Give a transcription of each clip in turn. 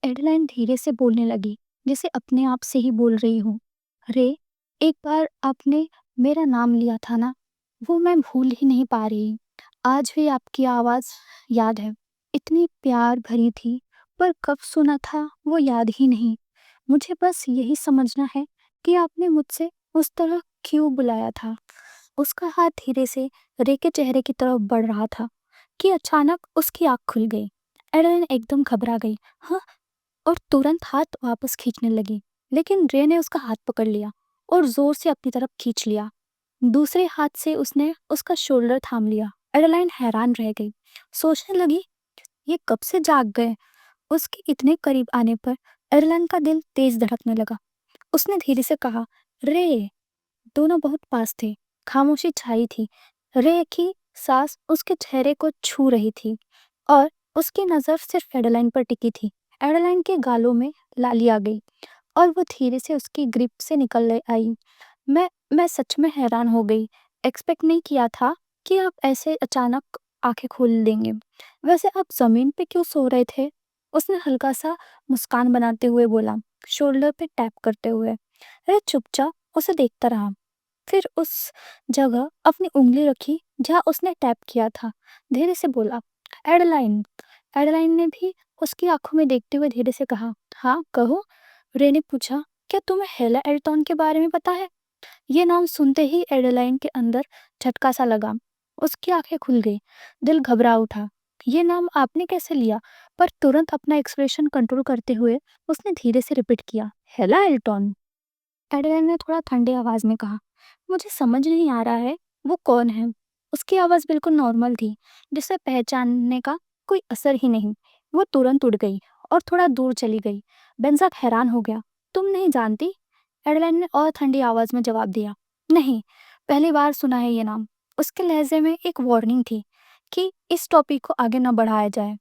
एडेलाइन धीरे से बोलने लगी, जैसे अपने आप से ही बोल रही हूँ। रे, एक बार आपने मेरा नाम लिया था ना, वो मैं भूल ही नहीं पा रही। आज भी आपकी आवाज़ याद है। इतनी प्यार भरी थी, पर कब सुना था वो याद ही नहीं। मुझे बस यही समझना है कि आपने मुझसे उस तरह क्यों बुलाया था। उसका हाथ धीरे से रे के चेहरे की तरफ बढ़ रहा था कि अचानक उसकी आँख खुल गई। एडेलाइन एकदम घबरा गई। हाँ, और तुरंत हाथ वापस खींचने लगी, लेकिन रे ने उसका हाथ पकड़ लिया और जोर से अपनी तरफ खींच लिया। दूसरे हाथ से उसने उसका शोल्डर थाम लिया। एडेलाइन हैरान रह गई, सोचने लगी ये कब से जाग गए। उसके इतने करीब आने पर एडेलाइन का दिल तेज धड़कने लगा। उसने धीरे से कहा, रे। दोनों बहुत पास थे। खामोशी छाई थी। रे की सांस उसके चेहरे को छू रही थी और उसकी नज़र सिर्फ एडेलाइन पर टिकी थी। एडेलाइन के गालों में लाली आ गई और वो धीरे से उसकी ग्रिप से निकल आई। मैं सच में हैरान हो गई। एक्सपेक्ट नहीं किया था कि आप ऐसे अचानक आंखें खोल देंगे। वैसे आप जमीन पे क्यों सो रहे थे? उसने हल्का सा मुस्कान बनाते हुए बोला, शोल्डर पे टैप करते हुए। वह चुपचाप उसे देखता रहा, फिर उस जगह अपनी उंगली रखी जहाँ उसने टैप किया था। धीरे से बोला, एडलाइन। एडलाइन ने भी उसकी आंखों में देखते हुए धीरे से कहा, हाँ कहो। रे ने पूछा, क्या तुम्हें हेला एल्टॉन के बारे में पता है? ये नाम सुनते ही एडेलाइन के अंदर झटका सा लगा। उसकी आंखें खुल गई, दिल घबरा उठा। ये नाम आपने कैसे लिया? पर तुरंत अपना एक्सप्रेशन कंट्रोल करते हुए उसने धीरे से रिपीट किया, हेला एल्टॉन। एडेलाइन ने थोड़ा ठंडे आवाज में कहा, मुझे समझ नहीं आ रहा है वो कौन है। उसकी आवाज बिल्कुल नॉर्मल थी, जिसे पहचानने का कोई असर ही नहीं। वो तुरंत उड़ गई और थोड़ा दूर चली गई। बेंजाक हैरान हो गया, तुम नहीं जानती? एडेलाइन ने और ठंडी आवाज में जवाब दिया, नहीं, पहली बार सुना है ये नाम। उसके लहजे में एक वार्निंग थी कि इस टॉपिक को आगे न बढ़ाया जाए।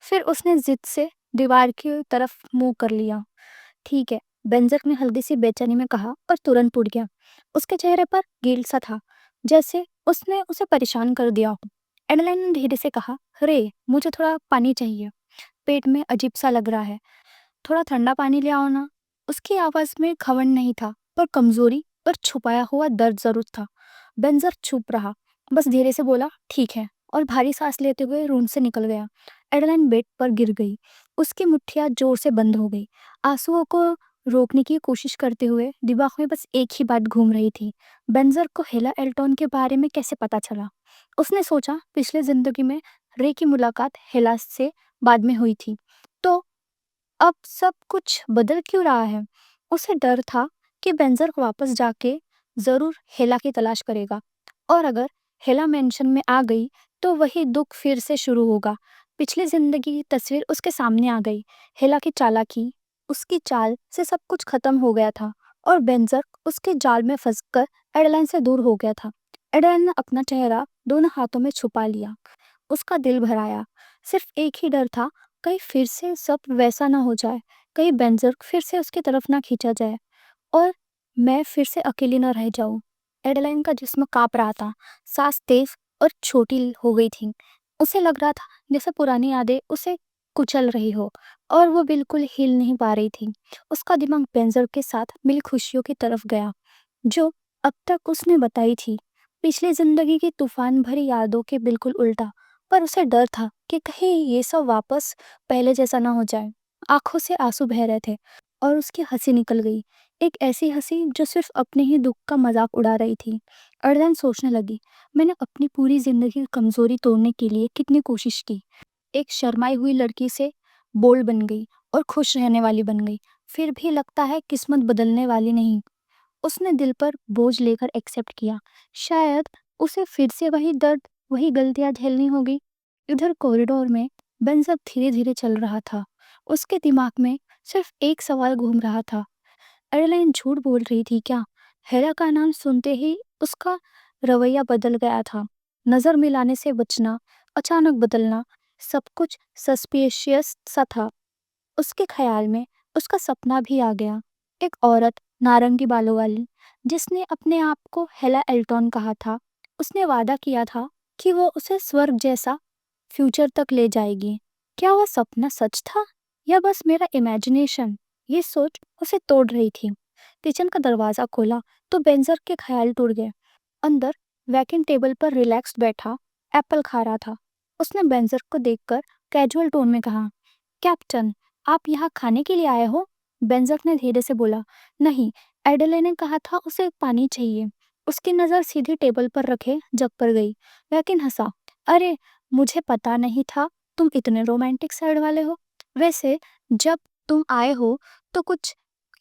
फिर उसने जिद से दीवार की तरफ मुंह कर लिया। ठीक है, बेंजक ने हल्दी सी बेचैनी में कहा और तुरंत उठ गया। उसके चेहरे पर गिल्ट सा था, जैसे उसने उसे परेशान कर दिया हो। एडेलाइन ने धीरे से कहा, रे, मुझे थोड़ा पानी चाहिए। पेट में अजीब सा लग रहा है। थोड़ा ठंडा पानी ले आओ ना। उसकी आवाज में घमंड नहीं था, पर कमजोरी और छुपाया हुआ दर्द जरूर था। बेंजर चुप रहा, बस धीरे से बोला, ठीक है, और भारी सांस लेते हुए रूम से निकल गया। एडेलाइन बेड पर गिर गई। उसकी मुट्ठियां जोर से बंद हो गई। आंसुओं को रोकने की कोशिश करते हुए दिमाग में बस एक ही बात घूम रही थी, बेंजर को हेला एल्टॉन के बारे में कैसे पता चला। उसने सोचा, पिछले जिंदगी में रे की मुलाकात हेला से बाद में हुई थी, तो अब सब कुछ बदल क्यों रहा है? उसे डर था कि बेंजर वापस जाके जरूर हेला की तलाश करेगा, और अगर हेला मेंशन में आ गई तो वही दुख फिर से शुरू होगा। पिछली जिंदगी की तस्वीर उसके सामने आ गई। हेला की चालाकी, उसकी चाल से सब कुछ खत्म हो गया था और बेंजर उसके जाल में फंसकर एडेलाइन से दूर हो गया था। एडेलाइन ने अपना चेहरा दोनों हाथों में छुपा लिया। उसका दिल भर आया। सिर्फ एक ही डर था, कहीं फिर से सब वैसा ना हो जाए, कहीं बेंजर फिर से उसकी तरफ ना खींचा जाए और मैं फिर से अकेली ना रह जाऊं। एडेलाइन का जिस्म कांप रहा था, सांस तेज और छोटी हो गई थी। उसे लग रहा था जैसे पुरानी यादें उसे कुचल रही हो और वो बिल्कुल हिल नहीं पा रही थी। उसका दिमाग बेंजर के साथ मिली खुशियों की तरफ गया, जो अब तक उसने बताई थी। पिछली जिंदगी की तूफान भरी यादों के बिल्कुल उल्टा, पर उसे डर था कि कहीं ये सब वापस पहले जैसा ना हो जाए। आंखों से आंसू बह रहे थे और उसकी हंसी निकल गई, एक ऐसी हंसी जो सिर्फ अपने ही दुख का मजाक उड़ा रही थी। अर्धन सोचने लगी, मैंने अपनी पूरी जिंदगी की कमजोरी तोड़ने के लिए कितनी कोशिश की। एक शर्माई हुई लड़की से बोल्ड बन गई और खुश रहने वाली बन गई, फिर भी लगता है किस्मत बदलने वाली नहीं। उसने दिल पर बोझ लेकर एक्सेप्ट किया। शायद उसे फिर से वही दर्द, वही गलतियां झेलनी होगी। इधर कॉरिडोर में बेंजर धीरे धीरे चल रहा था। उसके दिमाग में सिर्फ एक सवाल घूम रहा था, एडेलाइन झूठ बोल रही थी क्या? हेरा का नाम सुनते ही उसका रवैया बदल गया था। नजर मिलाने से बचना, अचानक बदलना, सब कुछ सस्पिशियस सा था। उसके ख्याल में उसका सपना भी आ गया। एक औरत, नारंगी बालों वाली, जिसने अपने आप को हेला एल्टॉन कहा था। उसने वादा किया था कि वो उसे स्वर्ग जैसा फ्यूचर तक ले जाएगी। क्या वह सपना सच था या बस मेरा इमेजिनेशन? ये सोच उसे तोड़ रही थी। किचन का दरवाजा खोला तो बेंजर के ख्याल टूट गए। अंदर वैकिंग टेबल पर रिलैक्स्ड बैठा एप्पल खा रहा था। उसने बेंजर को देखकर कैजुअल टोन में कहा, कैप्टन, आप यहाँ खाने के लिए आए हो? बेंजर ने धीरे से बोला, नहीं, एडले ने कहा था उसे पानी चाहिए। उसकी नज़र सीधी टेबल पर रखे जग पर गई। वैकिन हंसा, अरे, मुझे पता नहीं था तुम इतने रोमांटिक साइड वाले हो। वैसे जब तुम आए हो तो कुछ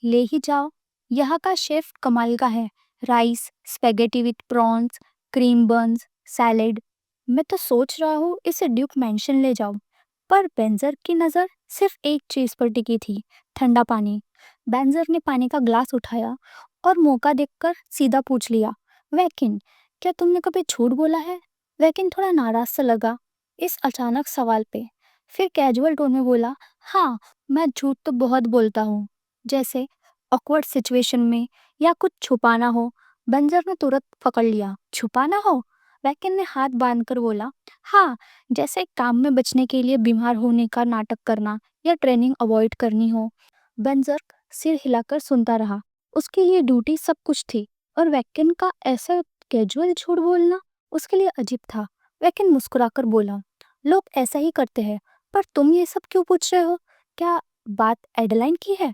ले ही जाओ। यहाँ का शेफ कमाल का है। Rice, spaghetti with prawns, cream buns, salad. मैं तो सोच रहा हूँ इसे ड्यूक मैंशन ले जाऊं। पर बेंजर की नज़र सिर्फ एक चीज पर टिकी थी, ठंडा पानी। बेंजर ने पानी का ग्लास उठाया और मौका देखकर सीधा पूछ लिया, वैकिन, क्या तुमने कभी झूठ बोला है? वैकिन थोड़ा नाराज सा लगा इस अचानक सवाल पे। फिर कैजुअल टोन में बोला, हाँ, मैं झूठ तो बहुत बोलता हूँ। जैसे ऑकवर्ड सिचुएशन में या कुछ छुपाना हो। बंजर ने तुरंत पकड़ लिया, छुपाना हो? वैकिन ने हाथ बांधकर बोला, हाँ, जैसे काम में बचने के लिए बीमार होने का नाटक करना या ट्रेनिंग अवॉइड करनी हो। बंजर सिर हिलाकर सुनता रहा। उसकी ये ड्यूटी सब कुछ थी और वैकिन का ऐसा कैजुअल झूठ बोलना उसके लिए अजीब था। वैकिन मुस्कुराकर बोला, लोग ऐसा ही करते हैं, पर तुम ये सब क्यों पूछ रहे हो? क्या बात एडलाइन की है?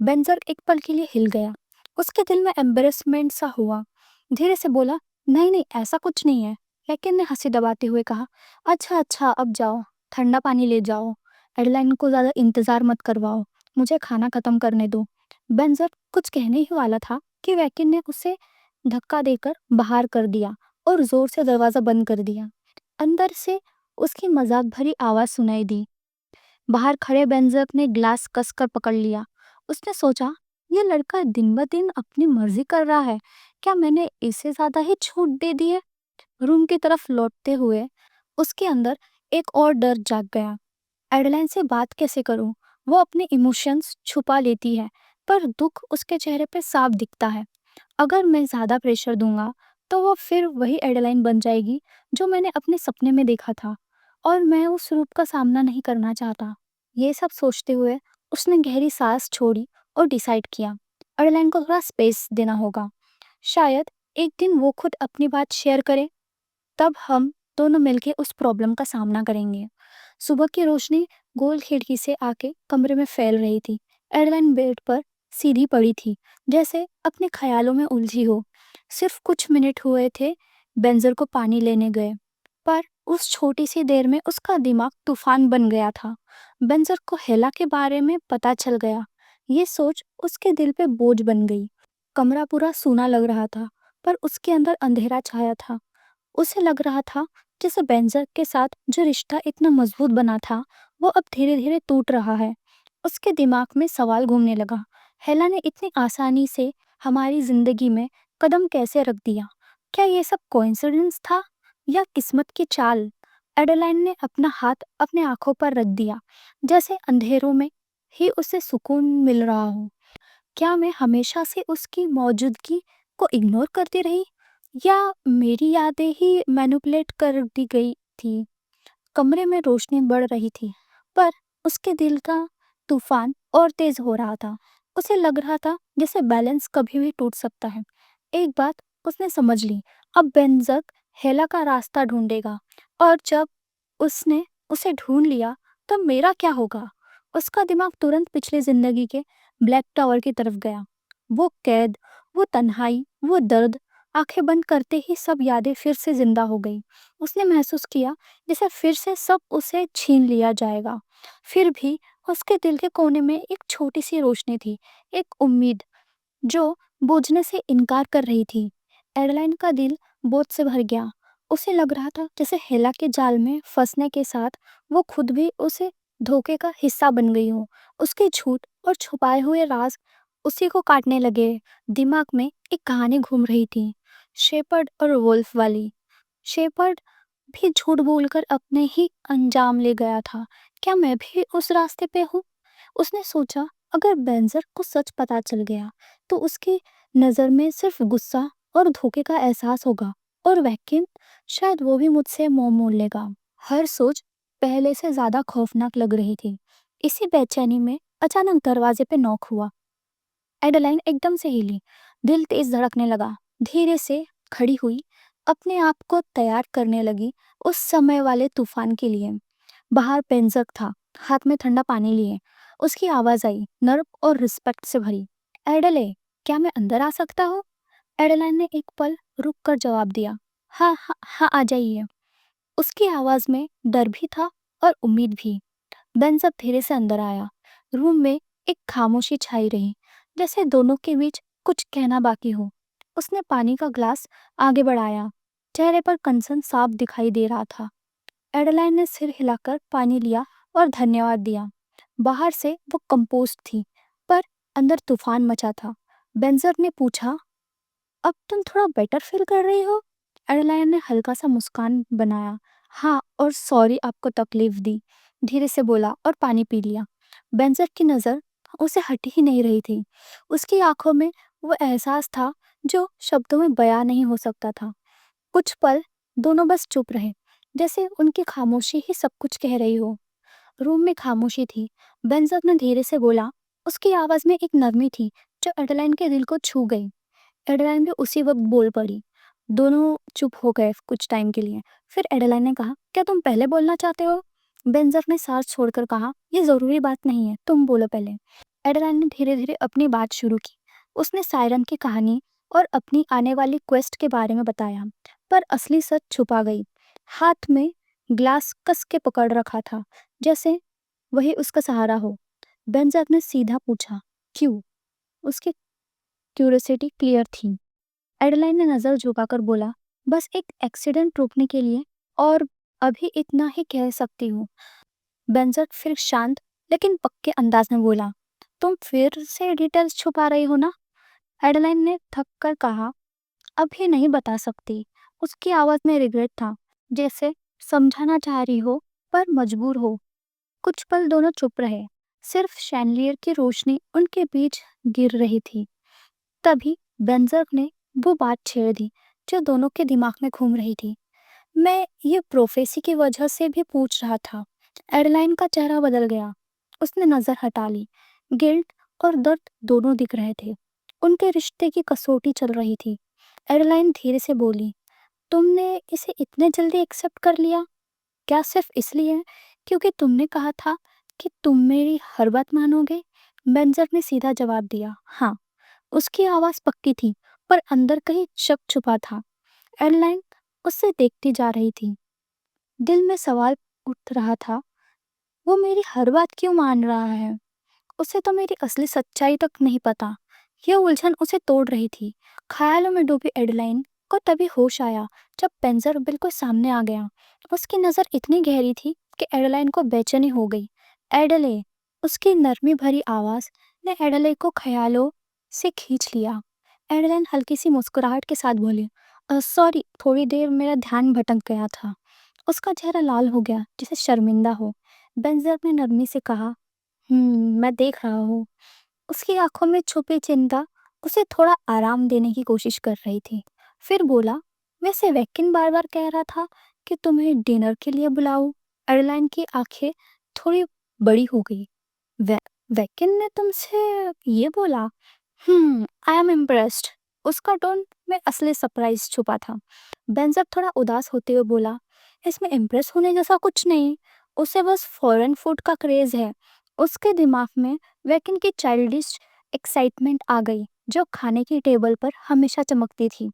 बेंजर एक पल के लिए हिल गया। उसके दिल में एम्बेरसमेंट सा हुआ। धीरे से बोला, नहीं नहीं, ऐसा कुछ नहीं है। लेकिन ने हंसी दबाते हुए कहा, अच्छा अच्छा, अब जाओ, ठंडा पानी ले जाओ। एडलाइन को ज़्यादा इंतज़ार मत करवाओ, मुझे खाना ख़त्म करने दो। बेंजर कुछ कहने ही वाला था कि वैकिन ने उसे धक्का देकर बाहर कर दिया और ज़ोर से दरवाज़ा बंद कर दिया। अंदर से उसकी मजाक भरी आवाज़ सुनाई दी। बाहर खड़े बेंजर ने ग्लास कसकर पकड़ लिया। उसने सोचा, ये लड़का दिन ब दिन अपनी मर्जी कर रहा है। क्या मैंने इसे ज्यादा ही छूट दे दी है? रूम की तरफ लौटते हुए उसके अंदर एक और डर जाग गया। एडलाइन से बात कैसे करूं? वो अपने इमोशंस छुपा लेती है, पर दुख उसके चेहरे पे साफ दिखता है। अगर मैं ज्यादा प्रेशर दूंगा तो वो फिर वही एडलाइन बन जाएगी जो मैंने अपने सपने में देखा था, और मैं उस रूप का सामना नहीं करना चाहता। ये सब सोचते हुए उसने गहरी सांस छोड़ी और डिसाइड किया, एडलाइन को थोड़ा स्पेस देना होगा। शायद एक दिन वो खुद अपनी बात शेयर करे, तब हम दोनों मिलके उस प्रॉब्लम का सामना करेंगे। सुबह की रोशनी गोल खिड़की से आके कमरे में फैल रही थी। एडलाइन बेड पर सीधी पड़ी थी, जैसे अपने ख्यालों में उलझी हो। सिर्फ कुछ मिनट हुए थे बेंजर को पानी लेने गए, पर उस छोटी सी देर में उसका दिमाग तूफान बन गया था। बेंजर को हेला के बारे में पता चल गया। ये सोच उसके दिल पे बोझ बन गई। कमरा पूरा सूना लग रहा था, पर उसके अंदर अंधेरा छाया था। उसे लग रहा था जैसे बेंजर के साथ जो रिश्ता इतना मजबूत बना था, वो अब धीरे धीरे टूट रहा है। उसके दिमाग में सवाल घूमने लगा, हेला ने इतनी आसानी से हमारी जिंदगी में कदम कैसे रख दिया? क्या ये सब कोइंसिडेंस था या किस्मत की चाल? एडेलाइन ने अपना हाथ अपने आंखों पर रख दिया, जैसे अंधेरों में ही उसे सुकून मिल रहा हो। क्या मैं हमेशा से उसकी मौजूदगी को इग्नोर करती रही, या मेरी यादें ही मैनिपुलेट कर दी गई थी? कमरे में रोशनी बढ़ रही थी, पर उसके दिल का तूफान और तेज हो रहा था। उसे लग रहा था जैसे बैलेंस कभी भी टूट सकता है। एक बात उसने समझ ली, अब बेंजक हेला का रास्ता ढूंढेगा, और जब उसने उसे ढूंढ लिया तो मेरा क्या होगा? उसका दिमाग तुरंत पिछली जिंदगी के ब्लैक टावर की तरफ गया। वो कैद, वो तन्हाई, वो दर्द। आंखें बंद करते ही सब यादें फिर से जिंदा हो गई। उसने महसूस किया जैसे फिर से सब उसे छीन लिया जाएगा। फिर भी उसके दिल के कोने में एक छोटी सी रोशनी थी, एक उम्मीद जो बूझने से इनकार कर रही थी। एडलाइन का दिल बोझ से भर गया। उसे लग रहा था जैसे हेला के जाल में फंसने के साथ वो खुद भी उसे धोखे का हिस्सा बन गई हो। उसके झूठ और छुपाए हुए राज उसी को काटने लगे। दिमाग में एक कहानी घूम रही थी, शेपर्ड और वुल्फ वाली। शेपर्ड भी झूठ बोलकर अपने ही अंजाम ले गया था। क्या मैं भी उस रास्ते पे हूँ? उसने सोचा, अगर बेंजर को सच पता चल गया तो उसकी नज़र में सिर्फ गुस्सा और धोखे का एहसास होगा, और वैकिन शायद वो भी मुझसे मुंह मोड़ लेगा। हर सोच पहले से ज्यादा खौफनाक लग रही थी। इसी बेचैनी में अचानक दरवाजे पे नॉक हुआ। एडेलाइन एकदम से हिली, दिल तेज धड़कने लगा। धीरे से खड़ी हुई, अपने आप को तैयार करने लगी उस समय वाले तूफान के लिए। बाहर पेंजक था, हाथ में ठंडा पानी लिए। उसकी आवाज आई, नर्व और रिस्पेक्ट से भरी। एडले, क्या मैं अंदर आ सकता हूँ? एडेलाइन ने एक पल रुक कर जवाब दिया, हाँ हाँ हाँ, आ जाइए। उसकी आवाज में डर भी था और उम्मीद भी। बेंजक धीरे से अंदर आया। रूम में एक खामोशी छाई रही, जैसे दोनों के बीच कुछ कहना बाकी हो। उसने पानी का ग्लास आगे बढ़ाया। चेहरे पर कंसर्न साफ दिखाई दे रहा था। एडेलाइन ने सिर हिलाकर पानी लिया और धन्यवाद दिया। बाहर से वो कंपोस्ट थी, पर अंदर तूफान मचा था। बेंजर ने पूछा, अब तुम थोड़ा बेटर फील कर रही हो? एडेलाइन ने हल्का सा मुस्कान बनाया। हाँ, और सॉरी आपको तकलीफ दी, धीरे से बोला और पानी पी लिया। बेंजर की नज़र उसे हट ही नहीं रही थी। उसकी आंखों में वो एहसास था जो शब्दों में बयां नहीं हो सकता था। कुछ पल दोनों बस चुप रहे, जैसे उनकी खामोशी ही सब कुछ कह रही हो। रूम में खामोशी थी। बेंजर ने धीरे से बोला। उसकी आवाज में एक नरमी थी जो एडेलाइन के दिल को छू गई। एडेलाइन भी उसी वक्त बोल पड़ी। दोनों चुप हो गए कुछ टाइम के लिए। फिर एडेलाइन ने कहा, क्या तुम पहले बोलना चाहते हो? बेंजर ने सांस छोड़कर कहा, ये जरूरी बात नहीं है, तुम बोलो पहले। एडेलाइन ने धीरे धीरे अपनी बात शुरू की। उसने सायरन की कहानी और अपनी आने वाली क्वेस्ट के बारे में बताया, पर असली सच छुपा गई। हाथ में ग्लास कस के पकड़ रखा था, जैसे वही उसका सहारा हो। बेंजर ने सीधा पूछा, क्यों? उसकी क्यूरियोसिटी क्लियर थी। एडेलाइन ने नजर झुकाकर बोला, बस एक एक्सीडेंट रोकने के लिए, और अभी इतना ही कह सकती हूँ। बेंजर फिर शांत लेकिन पक्के अंदाज में बोला, तुम फिर से डिटेल्स छुपा रही हो ना? एडेलाइन ने थक कर कहा, अभी नहीं बता सकती। उसकी आवाज में रिग्रेट था, जैसे समझाना चाह रही हो पर मजबूर हो। कुछ पल दोनों चुप रहे। सिर्फ शैंडलियर की रोशनी उनके बीच गिर रही थी। तभी बेंजर ने वो बात छेड़ दी जो दोनों के दिमाग में घूम रही थी। मैं ये प्रोफेसी की वजह से भी पूछ रहा था। एडलाइन का चेहरा बदल गया। उसने नजर हटा ली। गिल्ट और दर्द दोनों दिख रहे थे। उनके रिश्ते की कसौटी चल रही थी। एडलाइन धीरे से बोली, तुमने इसे इतने जल्दी एक्सेप्ट कर लिया? क्या सिर्फ इसलिए क्योंकि तुमने कहा था कि तुम मेरी हर बात मानोगे? बेंजर ने सीधा जवाब दिया, हाँ। उसकी आवाज पक्की थी, पर अंदर कहीं शक छुपा था। एडलाइन उससे देखती जा रही थी। दिल में सवाल उठ रहा था, वो मेरी हर बात क्यों मान रहा है? उसे तो मेरी असली सच्चाई तक नहीं पता। यह उलझन उसे तोड़ रही थी। ख्यालों में डूबी एडलाइन को तभी होश आया जब पेंजर बिल्कुल सामने आ गया। उसकी नज़र इतनी गहरी थी कि एडलाइन को बेचैनी हो गई। एडले, उसकी नरमी भरी आवाज़ ने एडले को ख्यालों से खींच लिया। एडलाइन हल्की सी मुस्कुराहट के साथ बोली, सॉरी, थोड़ी देर मेरा ध्यान भटक गया था। उसका चेहरा लाल हो गया, जैसे शर्मिंदा हो। बेंजर ने नरमी से कहा, मैं देख रहा हूँ। उसकी आंखों में छुपी चिंता उसे थोड़ा आराम देने की कोशिश कर रही थी। फिर बोला, वैसे वैकिन बार बार कह रहा था कि तुम्हें डिनर के लिए बुलाऊं। एडलाइन की आंखें थोड़ी बड़ी हो गई। वे, वैकिन ने तुमसे ये बोला? I am impressed. उसका टोन में असली सरप्राइज छुपा था। बेंजर थोड़ा उदास होते हुए बोला, इसमें इम्प्रेस होने जैसा कुछ नहीं, उसे बस फॉरेन फूड का क्रेज है। उसके दिमाग में वैकिन की चाइल्डिश एक्साइटमेंट आ गई, जो खाने की टेबल पर हमेशा चमकती थी।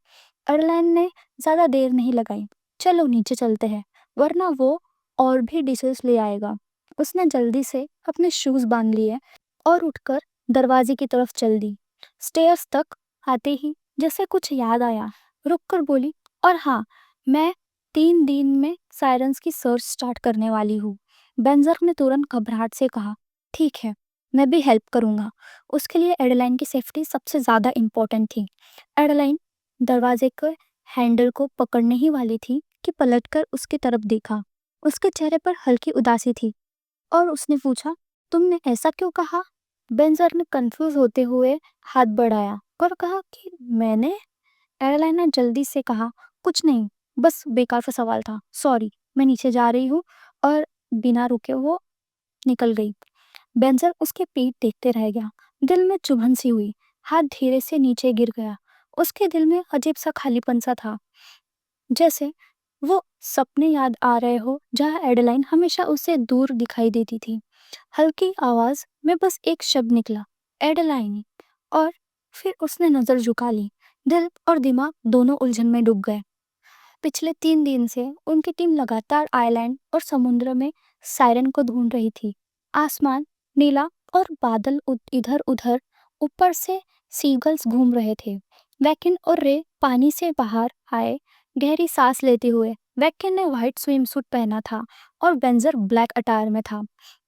एयरलाइन ने ज़्यादा देर नहीं लगाई, चलो नीचे चलते हैं, वरना वो और भी डिशेस ले आएगा। उसने जल्दी से अपने शूज़ बांध लिए और उठकर दरवाजे की तरफ चल दी। स्टेयर्स तक आते ही जैसे कुछ याद आया, रुक कर बोली, और हाँ, मैं 3 दिन में सायरन्स की सर्च स्टार्ट करने वाली हूँ। बेंजर ने तुरंत घबराहट से कहा, ठीक है, मैं भी हेल्प करूँगा। उसके लिए एडेलाइन की सेफ्टी सबसे ज़्यादा इम्पोर्टेंट थी। एडेलाइन दरवाजे के हैंडल को पकड़ने ही वाली थी कि पलटकर उसकी तरफ देखा। उसके चेहरे पर हल्की उदासी थी और उसने पूछा, तुमने ऐसा क्यों कहा? बेंजर ने कंफ्यूज होते हुए हाथ बढ़ाया और कहा कि मैंने? एयरलाइन ने जल्दी से कहा, कुछ नहीं, बस बेकार सा सवाल था, सॉरी। मैं नीचे जा रही हूँ, और बिना रुके वो निकल गई। बेंजर उसके पीठ देखते रह गया। दिल में चुभन सी हुई, हाथ धीरे से नीचे गिर गया। उसके दिल में अजीब सा खालीपन सा था, जैसे वो सपने याद आ रहे हो जहाँ एडेलाइन हमेशा उसे दूर दिखाई देती थी। हल्की आवाज में बस एक शब्द निकला, एडेलाइन। और फिर उसने नजर झुका ली। दिल और दिमाग दोनों उलझन में डूब गए। पिछले 3 दिन से उनकी टीम लगातार आइलैंड और समुद्र में सायरन को ढूंढ रही थी। आसमान नीला और बादल इधर उधर, ऊपर से सीगल्स घूम रहे थे। वैकिन और रे पानी से बाहर आए, गहरी सांस लेते हुए। वैकिन ने व्हाइट स्विम सूट पहना था और बेंजर ब्लैक अटायर में था।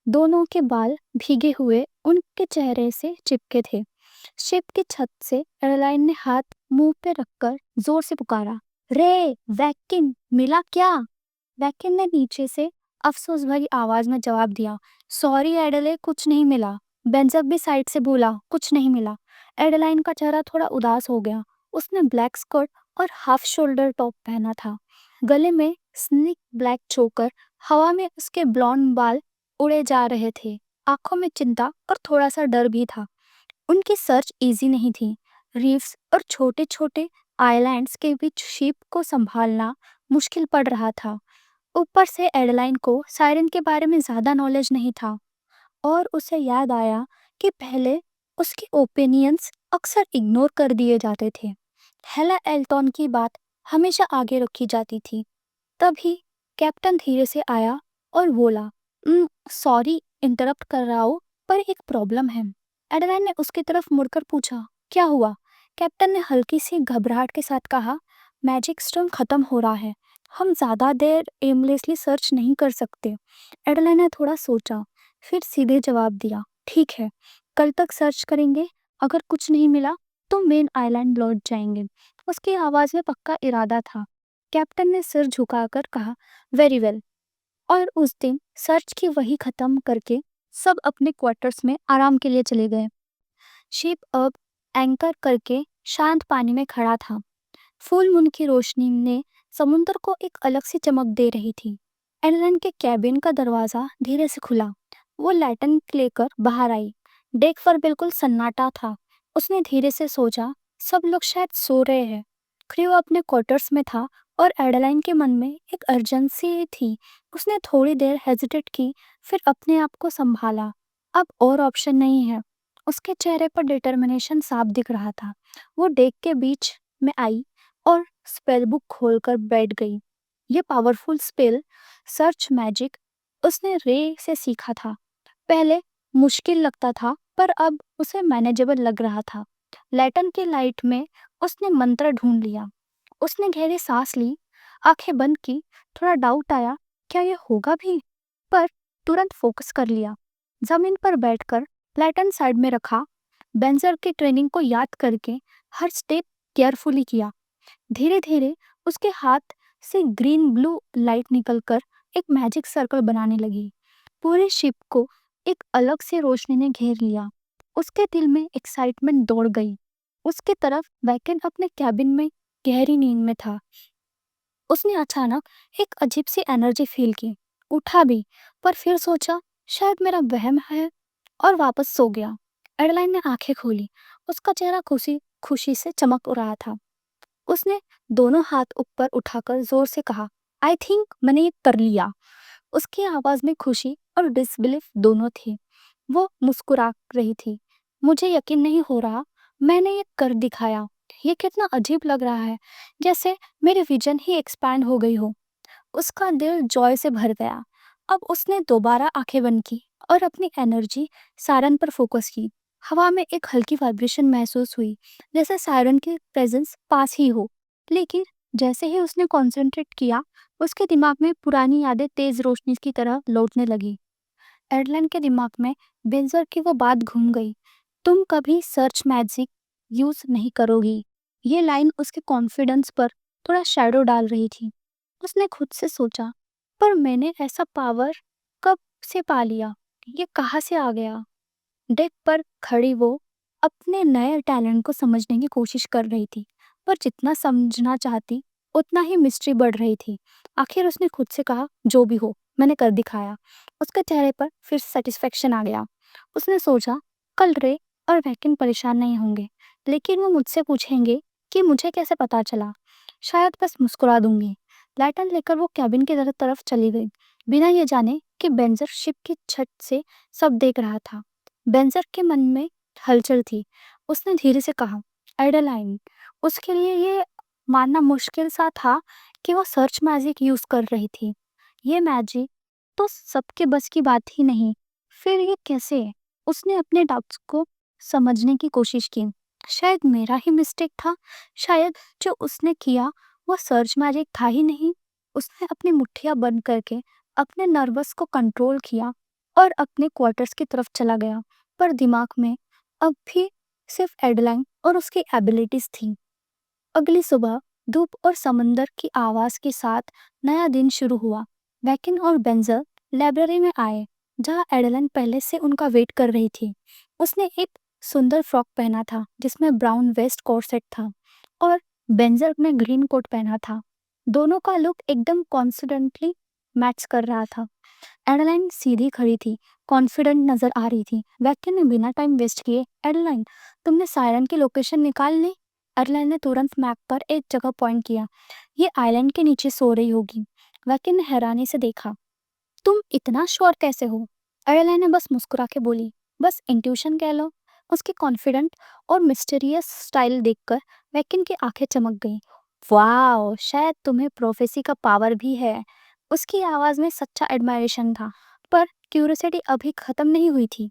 दोनों के बाल भीगे हुए उनके चेहरे से चिपके थे। शिप की छत से एयरलाइन ने हाथ मुंह पे रखकर जोर से पुकारा, रे, वैकिन, मिला क्या? वैकिन ने नीचे से अफसोस भरी आवाज में जवाब दिया, सॉरी एडले, कुछ नहीं मिला। बेंजर भी साइड से बोला, कुछ नहीं मिला। एडलाइन का चेहरा थोड़ा उदास हो गया। उसने ब्लैक स्कर्ट और हाफ शोल्डर टॉप पहना था। गले में स्निक ब्लैक चोकर, हवा में उसके ब्लॉन्ड बाल उड़े जा रहे थे। आंखों में चिंता और थोड़ा सा डर भी था। उनकी सर्च इजी नहीं थी। रीफ्स और छोटे छोटे आइलैंड्स के बीच शिप को संभालना मुश्किल पड़ रहा था। ऊपर से एडलाइन को सायरन के बारे में ज्यादा नॉलेज नहीं था, और उसे याद आया कि पहले उसके ओपिनियंस अक्सर इग्नोर कर दिए जाते थे। हेला एल्टॉन की बात हमेशा आगे रखी जाती थी। तभी कैप्टन धीरे से आया और बोला, सॉरी इंटरप्ट कर रहा हूँ, पर एक प्रॉब्लम है। एडलाइन ने उसकी तरफ मुड़कर पूछा, क्या हुआ? कैप्टन ने हल्की सी घबराहट के साथ कहा, मैजिक स्टोन खत्म हो रहा है, हम ज्यादा देर एमलेसली सर्च नहीं कर सकते। एडलाइन ने थोड़ा सोचा, फिर सीधे जवाब दिया, ठीक है, कल तक सर्च करेंगे। अगर कुछ नहीं मिला तो मेन आइलैंड लौट जाएंगे। उसकी आवाज में पक्का इरादा था। कैप्टन ने सिर झुकाकर कहा, वेरी वेल। और उस दिन सर्च की वही खत्म करके सब अपने क्वार्टर्स में आराम के लिए चले गए। शिप अब एंकर करके शांत पानी में खड़ा था। फुल मून की रोशनी ने समुद्र को एक अलग सी चमक दे रही थी। एलन के कैबिन का दरवाजा धीरे से खुला। वो लैटन लेकर बाहर आई। डेक पर बिल्कुल सन्नाटा था। उसने धीरे से सोचा, सब लोग शायद सो रहे हैं। क्रू अपने क्वार्टर्स में था और एडेलाइन के मन में एक अर्जेंसी थी। उसने थोड़ी देर हेजिटेट की, फिर अपने आप को संभाला। अब और ऑप्शन नहीं है। उसके चेहरे पर डिटर्मिनेशन साफ दिख रहा था। वो डेक के बीच में आई और स्पेल बुक खोलकर बैठ गई। ये पावरफुल स्पेल, सर्च मैजिक, उसने रे से सीखा था। पहले मुश्किल लगता था, पर अब उसे मैनेजेबल लग रहा था। लैटन की लाइट में उसने मंत्र ढूंढ लिया। उसने गहरी सांस ली, आंखें बंद की। थोड़ा डाउट आया, क्या ये होगा भी? पर तुरंत फोकस कर लिया। जमीन पर बैठकर लैटन साइड में रखा। बेंजर की ट्रेनिंग को याद करके हर स्टेप केयरफुली किया। धीरे धीरे उसके हाथ से ग्रीन ब्लू लाइट निकलकर एक मैजिक सर्कल बनाने लगी। पूरे शिप को एक अलग से रोशनी ने घेर लिया। उसके दिल में एक्साइटमेंट दौड़ गई। उसके तरफ वैकन अपने कैबिन में गहरी नींद में था। उसने अचानक एक अजीब सी एनर्जी फील की। उठा भी, पर फिर सोचा शायद मेरा वहम है, और वापस सो गया। एडलाइन ने आंखें खोली। उसका चेहरा खुशी खुशी से चमक रहा था। उसने दोनों हाथ ऊपर उठाकर जोर से कहा, आई थिंक मैंने ये कर लिया। उसकी आवाज में खुशी और डिसबिलीफ दोनों थे। वो मुस्कुरा रही थी। मुझे यकीन नहीं हो रहा, मैंने ये कर दिखाया। ये कितना अजीब लग रहा है, जैसे मेरी विजन ही एक्सपैंड हो गई हो। उसका दिल जॉय से भर गया। अब उसने दोबारा आंखें बंद की और अपनी एनर्जी सायरन पर फोकस की। हवा में एक हल्की वाइब्रेशन महसूस हुई, जैसे सायरन की प्रेजेंस पास ही हो। लेकिन जैसे ही उसने कंसंट्रेट किया, उसके दिमाग में पुरानी यादें तेज रोशनी की तरह लौटने लगी। एडलन के दिमाग में बेंजर की वो बात घूम गई, तुम कभी सर्च मैजिक यूज नहीं करोगी। ये लाइन उसके कॉन्फिडेंस पर थोड़ा शैडो डाल रही थी। उसने खुद से सोचा, पर मैंने ऐसा पावर कब से पा लिया? ये कहाँ से आ गया? डेक पर खड़ी वो अपने नए टैलेंट को समझने की कोशिश कर रही थी, पर जितना समझना चाहती उतना ही मिस्ट्री बढ़ रही थी। आखिर उसने खुद से कहा, जो भी हो, मैंने कर दिखाया। उसके चेहरे पर फिर सेटिस्फेक्शन आ गया। उसने सोचा कल रे और वैकिन परेशान नहीं होंगे, लेकिन वो मुझसे पूछेंगे कि मुझे कैसे पता चला। शायद बस मुस्कुरा दूंगी। लैटन लेकर वो कैबिन की तरफ चली गई, बिना ये जाने कि बेंजर शिप की छत से सब देख रहा था। बेंजर के मन में हलचल थी। उसने धीरे से कहा, एडेलाइन। उसके लिए ये मानना मुश्किल सा था कि वो सर्च मैजिक यूज कर रही थी। ये मैजिक तो सबके बस की बात ही नहीं। फिर ये कैसे? उसने अपने डाउट्स को समझने की कोशिश की। शायद मेरा ही मिस्टेक था। शायद जो उसने किया वो सर्च मैजिक था ही नहीं। उसने अपनी मुट्ठियां बंद करके अपने नर्वस को कंट्रोल किया और अपने क्वार्टर्स की तरफ चला गया। पर दिमाग में अब भी सिर्फ एडलाइन और उसकी एबिलिटीज थी। अगली सुबह धूप और समंदर की आवाज के साथ नया दिन शुरू हुआ। वैकिन और बेंजर लाइब्रेरी में आए, जहाँ एडेलन पहले से उनका वेट कर रही थी। उसने एक सुंदर फ्रॉक पहना था जिसमें ब्राउन वेस्ट कॉर्सेट था और बेंजर ने ग्रीन कोट पहना था। दोनों का लुक एकदम कॉन्फिडेंटली मैच कर रहा था। एडेलाइन सीधी खड़ी थी, कॉन्फिडेंट नजर आ रही थी। वैकिन ने बिना टाइम वेस्ट किए, एडेलाइन तुमने सायरन की लोकेशन निकाल ली? एडेलाइन ने तुरंत मैप पर एक जगह पॉइंट किया। ये आइलैंड के नीचे सो रही होगी। वैकिन ने हैरानी से देखा। तुम इतना श्योर कैसे हो? एडेलाइन ने बस मुस्कुरा के बोली, बस इंट्यूशन कह लो। उसके कॉन्फिडेंट और मिस्टीरियस स्टाइल देखकर वैकिन की आंखें चमक गईं। वाह, शायद तुम्हें प्रोफेसी का पावर भी है। उसकी आवाज में सच्चा एडमायरेशन था, पर क्यूरियोसिटी अभी खत्म नहीं हुई थी।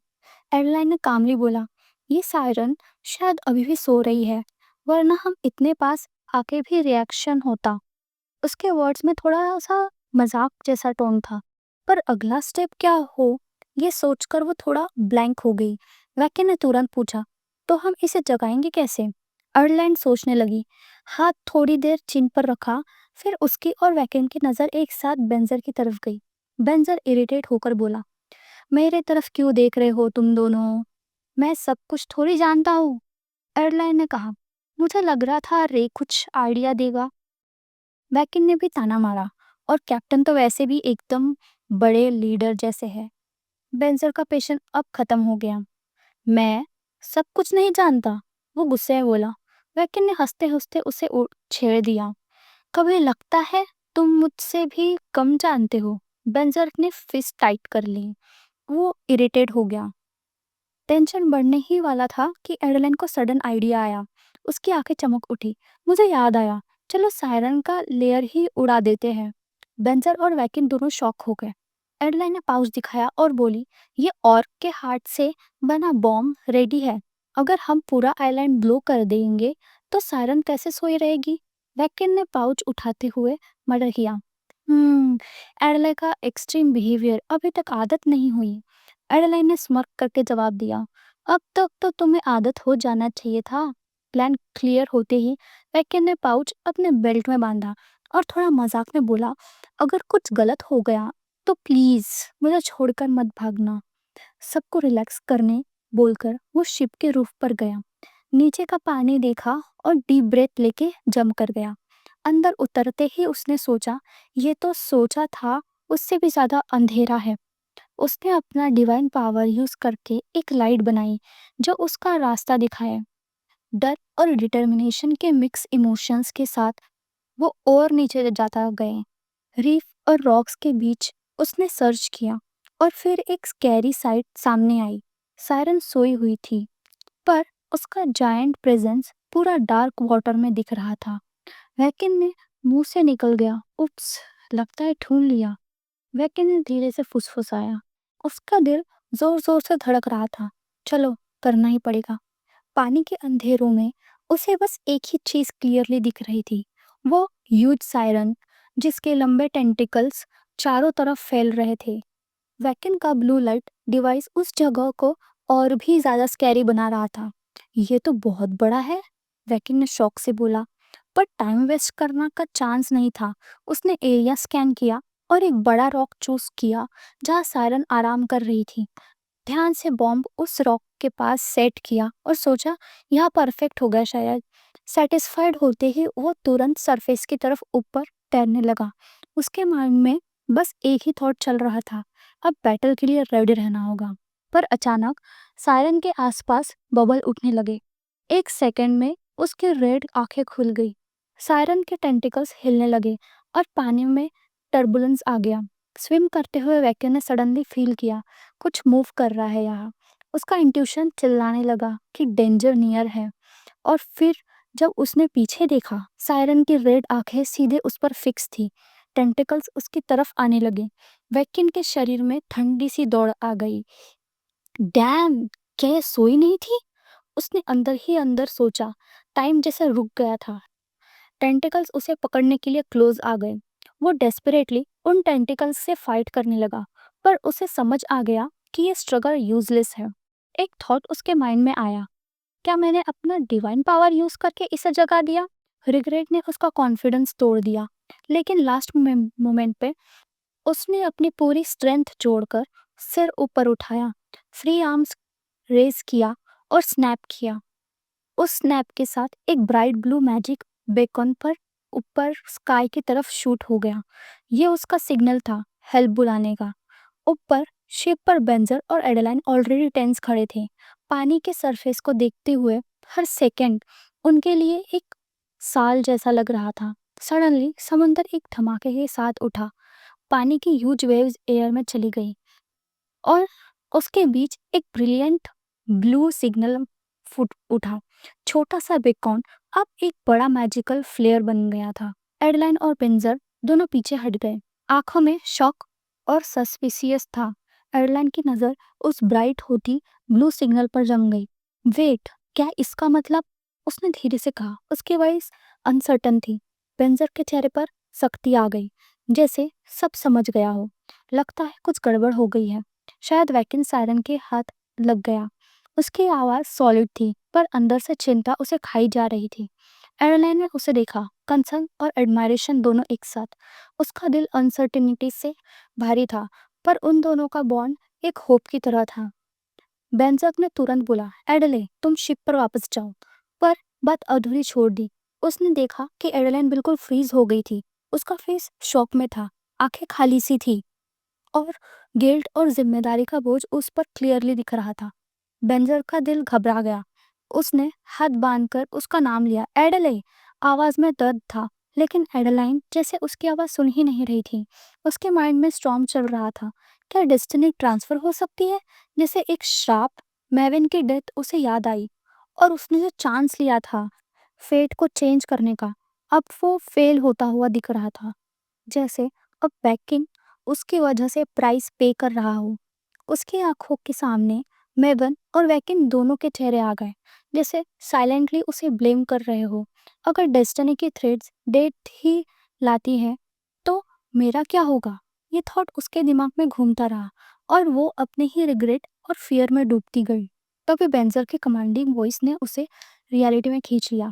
एडेलाइन ने कामली बोला, ये सायरन शायद अभी भी सो रही है, वरना हम इतने पास आके भी रिएक्शन होता। उसके वर्ड्स में थोड़ा सा मजाक जैसा टोन था। पर अगला स्टेप क्या हो, ये सोचकर वो थोड़ा ब्लैंक हो गई। वैकिन ने तुरंत पूछा, तो हम इसे जगाएंगे कैसे? एडेलाइन सोचने लगी, हाथ थोड़ी देर चिन पर रखा। फिर उसकी और वैकिन की नजर एक साथ बेंजर की तरफ गई। बेंजर इरिटेट होकर बोला, मेरे तरफ क्यों देख रहे हो तुम दोनों? मैं सब कुछ थोड़ी जानता हूँ। एयरलाइन ने कहा, मुझे लग रहा था रे कुछ आइडिया देगा। वैकिन ने भी ताना मारा, और कैप्टन तो वैसे भी एकदम बड़े लीडर जैसे है। बेंजर का पेशेंस अब खत्म हो गया। मैं सब कुछ नहीं जानता, वो गुस्से में बोला। वैकिन ने हंसते हंसते उसे छेड़ दिया। कभी लगता है तुम मुझसे भी कम जानते हो। बेंजर ने फिस्ट टाइट कर ली। वो इरिटेट हो गया। टेंशन बढ़ने ही वाला था कि एडेलाइन को सडन आइडिया आया। उसकी आंखें चमक उठी। मुझे याद आया, चलो सायरन का लेयर ही उड़ा देते हैं। बेंजर और वैकिन दोनों शॉक हो गए। एडेलाइन ने पाउच दिखाया और बोली, ये ऑर्क के हार्ट से बना बॉम्ब रेडी है। अगर हम पूरा आइलैंड ब्लो कर देंगे तो सायरन कैसे सोई रहेगी? वैकिन ने पाउच उठाते हुए मर्डर किया। एडेलाइन का एक्सट्रीम बिहेवियर अभी तक आदत नहीं हुई। एडेलाइन ने स्मर्क करके जवाब दिया, अब तक तो तुम्हें आदत हो जाना चाहिए था। प्लान क्लियर होते ही वैकिन ने पाउच अपने बेल्ट में बांधा और थोड़ा मजाक में बोला, अगर कुछ गलत हो गया तो प्लीज मुझे छोड़कर मत भागना। सबको रिलैक्स करने बोलकर वो शिप के रूफ पर गया। नीचे का पानी देखा और डीप ब्रेथ लेके जम कर गया। अंदर उतरते ही उसने सोचा, ये तो सोचा था उससे भी ज्यादा अंधेरा है। उसने अपना डिवाइन पावर यूज करके एक लाइट बनाई जो उसका रास्ता दिखाए। डर और डिटर्मिनेशन के मिक्स इमोशंस के साथ वो और नीचे जाता गए। रीफ और रॉक्स के बीच उसने सर्च किया और फिर एक स्कैरी साइट सामने आई। सायरन सोई हुई थी, पर उसका जायंट प्रेजेंस पूरा डार्क वाटर में दिख रहा था। वैकिन ने मुंह से निकल गया, उप्स, लगता है ढूंढ लिया। वैकिन ने धीरे से फुसफुसाया। उसका दिल जोर जोर से धड़क रहा था। चलो, करना ही पड़ेगा। पानी के अंधेरों में उसे बस एक ही चीज क्लियरली दिख रही थी, वो ह्यूज सायरन जिसके लंबे टेंटिकल्स चारों तरफ फैल रहे थे। वैकिन का ब्लू लाइट डिवाइस उस जगह को और भी ज्यादा स्कैरी बना रहा था। ये तो बहुत बड़ा है, वैकिन ने शौक से बोला। पर टाइम वेस्ट करना का चांस नहीं था। उसने एरिया स्कैन किया और एक बड़ा रॉक चूज किया जहाँ सायरन आराम कर रही थी। ध्यान से बॉम्ब उस रॉक के पास सेट किया और सोचा, यहाँ परफेक्ट होगा शायद। सेटिस्फाइड होते ही वो तुरंत सरफेस की तरफ ऊपर तैरने लगा। उसके माइंड में बस एक ही थॉट चल रहा था, अब बैटल के लिए रेडी रहना होगा। पर अचानक सायरन के आसपास बबल उठने लगे। एक सेकंड में उसकी रेड आंखें खुल गई। सायरन के टेंटिकल्स हिलने लगे और पानी में टर्बुलेंस आ गया। स्विम करते हुए वैक्यू ने सडनली फील किया कुछ मूव कर रहा है यहाँ। उसका इंट्यूशन चिल्लाने लगा कि डेंजर नियर है। और फिर जब उसने पीछे देखा, सायरन की रेड आंखें सीधे उस पर फिक्स थी। टेंटिकल्स उसकी तरफ आने लगे। वैक्यूम के शरीर में ठंडी सी दौड़ आ गई। डैम, क्या ये सोई नहीं थी? उसने अंदर ही अंदर सोचा। टाइम जैसे रुक गया था। टेंटिकल्स उसे पकड़ने के लिए क्लोज आ गए। वो डेस्परेटली उन टेंटिकल्स से फाइट करने लगा, पर उसे समझ आ गया कि ये स्ट्रगल यूजलेस है। एक थॉट उसके माइंड में आया, क्या मैंने अपना डिवाइन पावर यूज करके इसे जगा दिया? रिग्रेट ने उसका कॉन्फिडेंस तोड़ दिया, लेकिन लास्ट मोमेंट पे उसने अपनी पूरी स्ट्रेंथ जोड़कर सिर ऊपर उठाया, फ्री आर्म्स रेज किया और स्नैप किया। उस स्नैप के साथ एक ब्राइट ब्लू मैजिक बेकन पर ऊपर स्काई की तरफ शूट हो गया। ये उसका सिग्नल था हेल्प बुलाने का। ऊपर शिप पर बेंजर और एडेलाइन ऑलरेडी टेंस खड़े थे, पानी के सरफेस को देखते हुए। हर सेकंड उनके लिए एक साल जैसा लग रहा था। सडनली समुंदर एक धमाके के साथ उठा। पानी की ह्यूज वेव्स एयर में चली गई और उसके बीच एक ब्रिलियंट ब्लू सिग्नल फुट उठा। छोटा सा बेकॉन अब एक बड़ा मैजिकल फ्लेयर बन गया था। एडलाइन और बेंजर दोनों पीछे हट गए, आंखों में शॉक और सस्पिशियस था। एडलाइन की नज़र उस ब्राइट होती ब्लू सिग्नल पर जम गई। वेट, क्या इसका मतलब? उसने धीरे से कहा। उसकी वॉइस अनसर्टन थी। बेंजर के चेहरे पर सख्ती आ गई, जैसे सब समझ गया हो। लगता है कुछ गड़बड़ हो गई है। शायद वैक्यूम सायरन के हाथ लग गया। उसकी आवाज़ सॉलिड थी, पर अंदर से चिंता उसे खाई जा रही थी। एयरलाइन ने उसे देखा, कंसर्न और एडमायरेशन दोनों एक साथ। उसका दिल अनसर्टिनिटी से भारी था, पर उन दोनों का बॉन्ड एक होप की तरह था। बेंजक ने तुरंत बोला, एडले, तुम शिप पर वापस जाओ। पर बात अधूरी छोड़ दी। उसने देखा कि एडलाइन बिल्कुल फ्रीज हो गई थी। उसका फेस शॉक में था, आंखें खाली सी थी और गिल्ट और जिम्मेदारी का बोझ उस पर क्लियरली दिख रहा था। बेंजर का दिल घबरा गया। उसने हाथ बांधकर उसका नाम लिया, एडले। आवाज में दर्द था, लेकिन एडलाइन जैसे उसकी आवाज सुन ही नहीं रही थी। उसके माइंड में स्टॉर्म चल रहा था। क्या डेस्टिनी ट्रांसफर हो सकती है? जैसे एक श्राप। मैविन की डेथ उसे याद आई, और उसने जो चांस लिया था फेट को चेंज करने का, अब वो फेल होता हुआ दिख रहा था। जैसे अब बैकिंग उसकी वजह से प्राइस पे कर रहा हो। उसकी आंखों के सामने मेवन और वैकिन दोनों के चेहरे आ गए, जैसे साइलेंटली उसे ब्लेम कर रहे हो। अगर डेस्टिनी की थ्रेड्स डेथ ही लाती है, तो मेरा क्या होगा? ये थॉट उसके दिमाग में घूमता रहा, और वो अपने ही रिग्रेट और फियर में डूबती गई। तभी बेंजर की कमांडिंग वॉइस ने उसे रियलिटी में खींच लिया।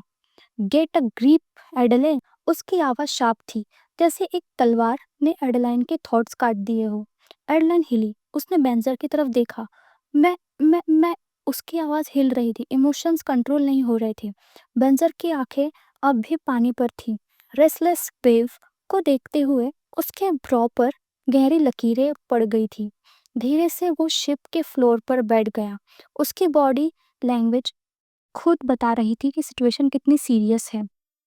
गेट अ ग्रीप एडले। उसकी आवाज शार्प थी, जैसे एक तलवार ने एडलाइन के थॉट्स काट दिए हो। एडलाइन हिली। उसने बेंजर की तरफ देखा। मैं उसकी आवाज हिल रही थी, इमोशंस कंट्रोल नहीं हो रहे थे। बेंजर की आंखें अब भी पानी पर थी। रेस्टलेस वेव को देखते हुए उसके ब्रॉ पर गहरी लकीरें पड़ गई थी। धीरे से वो शिप के फ्लोर पर बैठ गया। उसकी बॉडी लैंग्वेज खुद बता रही थी कि सिचुएशन कितनी सीरियस है।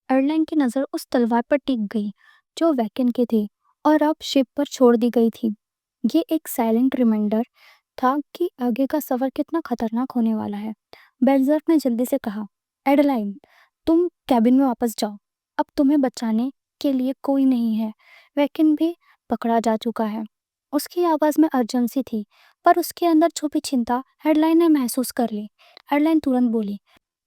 एयरलाइन की नज़र उस तलवार पर टिक गई जो वैकन के थे और अब शिप पर छोड़ दी गई थी। ये एक साइलेंट रिमाइंडर था कि आगे का सफ़र कितना खतरनाक होने वाला है। बेल्जर्क ने जल्दी से कहा, एडलाइन, तुम कैबिन में वापस जाओ। अब तुम्हें बचाने के लिए कोई नहीं है। वैकन भी पकड़ा जा चुका है। उसकी आवाज़ में अर्जेंसी थी, पर उसके अंदर छुपी चिंता एडलाइन ने महसूस कर ली। एडलाइन तुरंत बोली,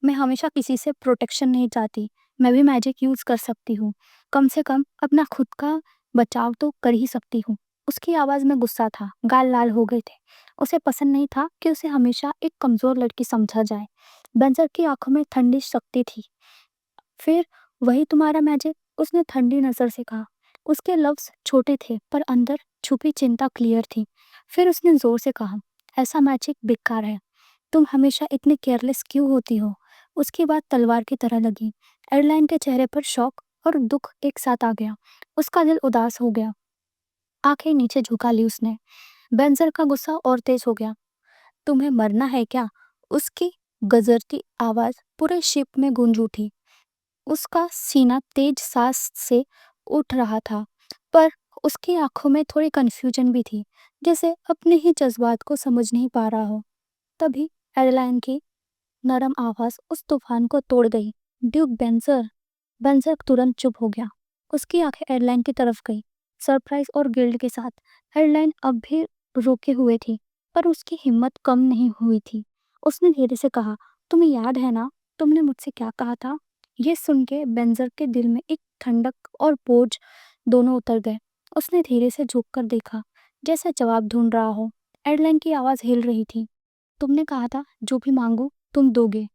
मैं हमेशा किसी से प्रोटेक्शन नहीं चाहती। मैं भी मैजिक यूज़ कर सकती हूँ। कम से कम अपना खुद का बचाव तो कर ही सकती हूँ। उसकी आवाज़ में गुस्सा था, गाल लाल हो गए थे। उसे पसंद नहीं था कि उसे हमेशा एक कमज़ोर लड़की समझा जाए। बेंजर की आंखों में ठंडी शक्ति थी। फिर वही तुम्हारा मैजिक? उसने ठंडी नज़र से कहा। उसके लफ्ज़ छोटे थे, पर अंदर छुपी चिंता क्लियर थी। फिर उसने ज़ोर से कहा, ऐसा मैजिक बेकार है। तुम हमेशा इतनी केयरलेस क्यों होती हो? उसकी बात तलवार की तरह लगी। एयरलाइन के चेहरे पर शौक और दुख एक साथ आ गया। उसका दिल उदास हो गया। आंखें नीचे झुका ली उसने। बेंजर का गुस्सा और तेज हो गया। तुम्हें मरना है क्या? उसकी गजरती आवाज पूरे शिप में गूंज उठी। उसका सीना तेज सांस से उठ रहा था, पर उसकी आंखों में थोड़ी कंफ्यूजन भी थी, जैसे अपने ही जज्बात को समझ नहीं पा रहा हो। तभी एडलाइन की नरम आवाज उस तूफान को तोड़ गई। Duke Berger. बेंजर तुरंत चुप हो गया। उसकी आंखें एडलाइन की तरफ गई, सरप्राइज और गिल्ड के साथ। एडलाइन अब भी रोके हुए थी, पर उसकी हिम्मत कम नहीं हुई थी। उसने धीरे से कहा, तुम्हें याद है ना, तुमने मुझसे क्या कहा था? ये सुन के बेंजर के दिल में एक ठंडक और बोझ दोनों उतर गए। उसने धीरे से झुक कर देखा, जैसे जवाब ढूंढ रहा हो। एडलाइन की आवाज हिल रही थी। तुमने कहा था जो भी मांगू तुम दोगे।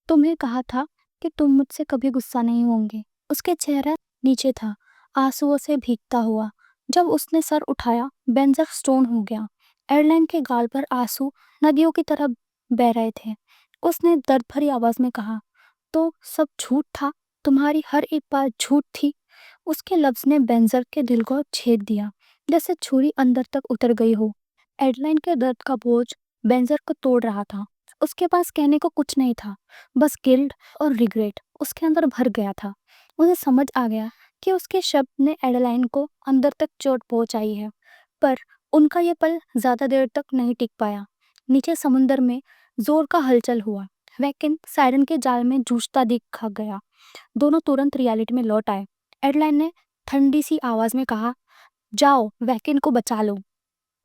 तुम्हें कहा था कि तुम मुझसे कभी गुस्सा नहीं होंगे। उसके चेहरा नीचे था, आंसुओं से भीगता हुआ। जब उसने सर उठाया, बेंजर स्टोन हो गया। एयरलाइन के गाल पर आंसू नदियों की तरह बह रहे थे। उसने दर्द भरी आवाज में कहा, तो सब झूठ था? तुम्हारी हर एक बात झूठ थी? उसके लफ्ज ने बेंजर के दिल को छेद दिया, जैसे छुरी अंदर तक उतर गई हो। एडलाइन के दर्द का बोझ बेंजर को तोड़ रहा था। उसके पास कहने को कुछ नहीं था, बस गिल्ट और रिग्रेट उसके अंदर भर गया था। उसे समझ आ गया कि उसके शब्द ने एडलाइन को अंदर तक चोट पहुंचाई है, पर उनका ये पल ज्यादा देर तक नहीं टिक पाया। नीचे समुंदर में जोर का हलचल हुआ। वैकिन सायरन के जाल में जूझता दिखा गया। दोनों तुरंत रियलिटी में लौट आए। एडलाइन ने ठंडी सी आवाज में कहा, जाओ वैकिन को बचा लो।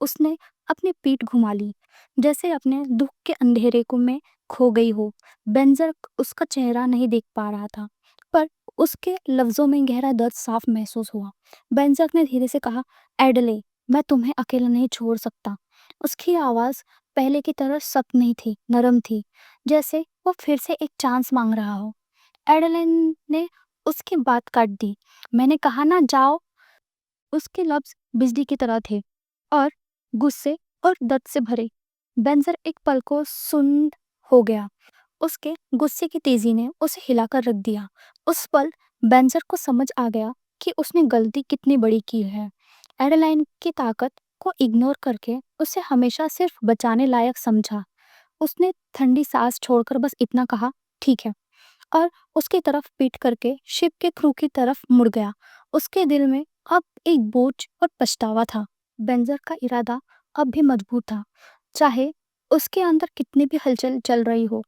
उसने अपनी पीठ घुमा ली, जैसे अपने दुख के अंधेरे को में खो गई हो। बेंजर उसका चेहरा नहीं देख पा रहा था, पर उसके लफ्जों में गहरा दर्द साफ महसूस हुआ। बेंजर ने धीरे से कहा, एडले, मैं तुम्हें अकेला नहीं छोड़ सकता। उसकी आवाज पहले की तरह सख्त नहीं थी, नरम थी, जैसे वो फिर से एक चांस मांग रहा हो। एडलेन ने उसकी बात काट दी। मैंने कहा ना जाओ। उसके लफ्ज बिजली की तरह थे, और गुस्से और दर्द से भरे। बेंजर एक पल को सुन्न हो गया। उसके गुस्से की तेजी ने उसे हिलाकर रख दिया। उस पल बेंजर को समझ आ गया कि उसने गलती कितनी बड़ी की है। एडेलाइन की ताकत को इग्नोर करके उसे हमेशा सिर्फ बचाने लायक समझा। उसने ठंडी सांस छोड़कर बस इतना कहा, ठीक है, और उसकी तरफ पीट करके शिप के क्रू की तरफ मुड़ गया। उसके दिल में अब एक बोझ और पछतावा था। बेंजर का इरादा अब भी मजबूत था, चाहे उसके अंदर कितनी भी हलचल चल रही हो।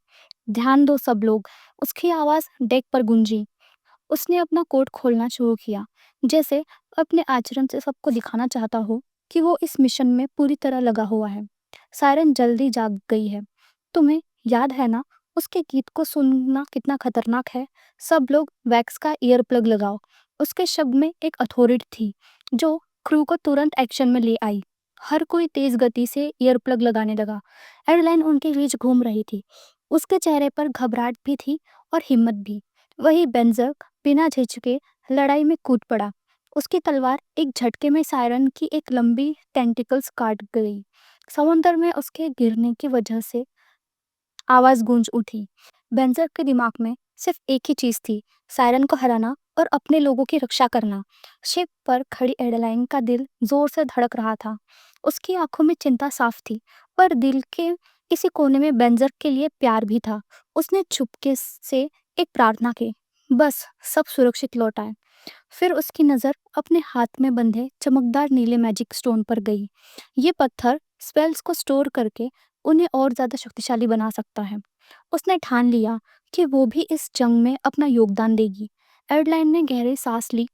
ध्यान दो सब लोग। उसकी आवाज डेक पर गूंजी। उसने अपना कोट खोलना शुरू किया, जैसे अपने आचरण से सबको दिखाना चाहता हो कि वो इस मिशन में पूरी तरह लगा हुआ है। सायरन जल्दी जाग गई है। तुम्हें याद है ना, उसके गीत को सुनना कितना खतरनाक है। सब लोग वैक्स का ईयर प्लग लगाओ। उसके शब्द में एक अथॉरिटी थी, जो क्रू को तुरंत एक्शन में ले आई। हर कोई तेज गति से ईयर प्लग लगाने लगा। एयरलाइन उनके बीच घूम रही थी। उसके चेहरे पर घबराहट भी थी और हिम्मत भी। वही बेंजर बिना झिझके लड़ाई में कूद पड़ा। उसकी तलवार एक झटके में सायरन की एक लंबी टेंटिकल्स काट गई। समुंदर में उसके गिरने की वजह से आवाज गूंज उठी। बेंजर के दिमाग में सिर्फ एक ही चीज थी, सायरन को हराना और अपने लोगों की रक्षा करना। शिप पर खड़ी एडेलाइन का दिल जोर से धड़क रहा था। उसकी आंखों में चिंता साफ थी, पर दिल के किसी कोने में बेंजर के लिए प्यार भी था। उसने चुपके से एक प्रार्थना की, बस सब सुरक्षित लौट आए। फिर उसकी नज़र अपने हाथ में बंधे चमकदार नीले मैजिक स्टोन पर गई। ये पत्थर स्पेल्स को स्टोर करके उन्हें और ज़्यादा शक्तिशाली बना सकता है। उसने ठान लिया कि वो भी इस जंग में अपना योगदान देगी। एडलाइन ने गहरी सांस ली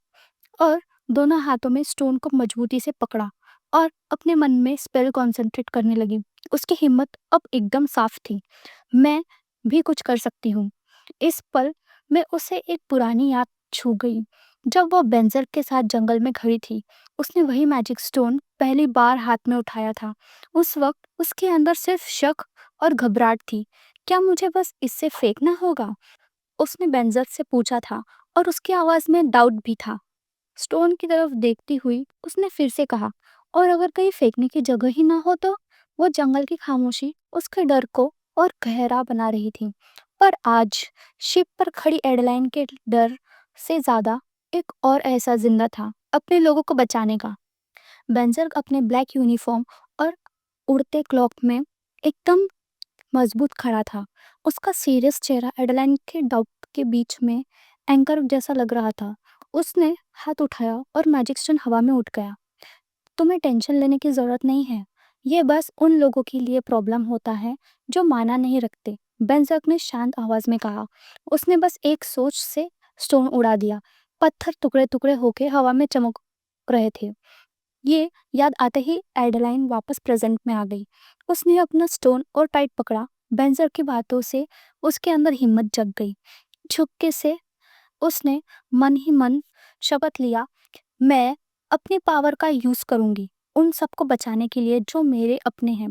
और दोनों हाथों में स्टोन को मजबूती से पकड़ा और अपने मन में स्पेल कॉन्सेंट्रेट करने लगी। उसकी हिम्मत अब एकदम साफ थी। मैं भी कुछ कर सकती हूँ। इस पल में उसे एक पुरानी याद छू गई। जब वो बेंजर के साथ जंगल में खड़ी थी, उसने वही मैजिक स्टोन पहली बार हाथ में उठाया था। उस वक्त उसके अंदर सिर्फ शक और घबराहट थी। क्या मुझे बस इससे फेंकना होगा? उसने बेंजर से पूछा था, और उसकी आवाज में डाउट भी था। स्टोन की तरफ देखती हुई उसने फिर से कहा, और अगर कहीं फेंकने की जगह ही ना हो तो? वो जंगल की खामोशी उसके डर को और गहरा बना रही थी। पर आज शिप पर खड़ी एडलाइन के डर से ज्यादा एक और एहसास जिंदा था, अपने लोगों को बचाने का। बेंजर अपने ब्लैक यूनिफॉर्म और उड़ते क्लॉक में एकदम मजबूत खड़ा था। उसका सीरियस चेहरा एडेलाइन के डाउट के बीच में एंकर जैसा लग रहा था। उसने हाथ उठाया और मैजिक स्टोन हवा में उठ गया। तुम्हें टेंशन लेने की ज़रूरत नहीं है। ये बस उन लोगों के लिए प्रॉब्लम होता है जो माना नहीं रखते, बेंजक ने शांत आवाज में कहा। उसने बस एक सोच से स्टोन उड़ा दिया। पत्थर टुकड़े टुकड़े होके हवा में चमक रहे थे। ये याद आते ही एडेलाइन वापस प्रेजेंट में आ गई। उसने अपना स्टोन और टाइट पकड़ा। बेंजर की बातों से उसके अंदर हिम्मत जग गई। झुक्के से उसने मन ही मन शपथ लिया, मैं अपनी पावर का यूज करूंगी उन सबको बचाने के लिए जो मेरे अपने हैं।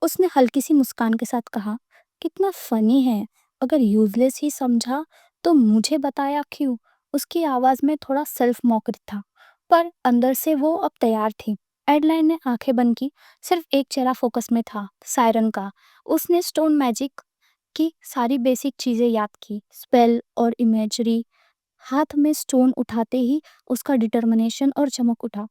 उसने हल्की सी मुस्कान के साथ कहा, कितना फनी है। अगर यूजलेस ही समझा तो मुझे बताया क्यों। उसकी आवाज में थोड़ा सेल्फ मॉकरी था, पर अंदर से वो अब तैयार थी। एडलाइन ने आंखें बंद की। सिर्फ एक चेहरा फोकस में था, सायरन का। उसने स्टोन मैजिक की सारी बेसिक चीजें याद की, स्पेल और इमेजरी। हाथ में स्टोन उठाते ही उसका डिटर्मिनेशन और चमक उठा।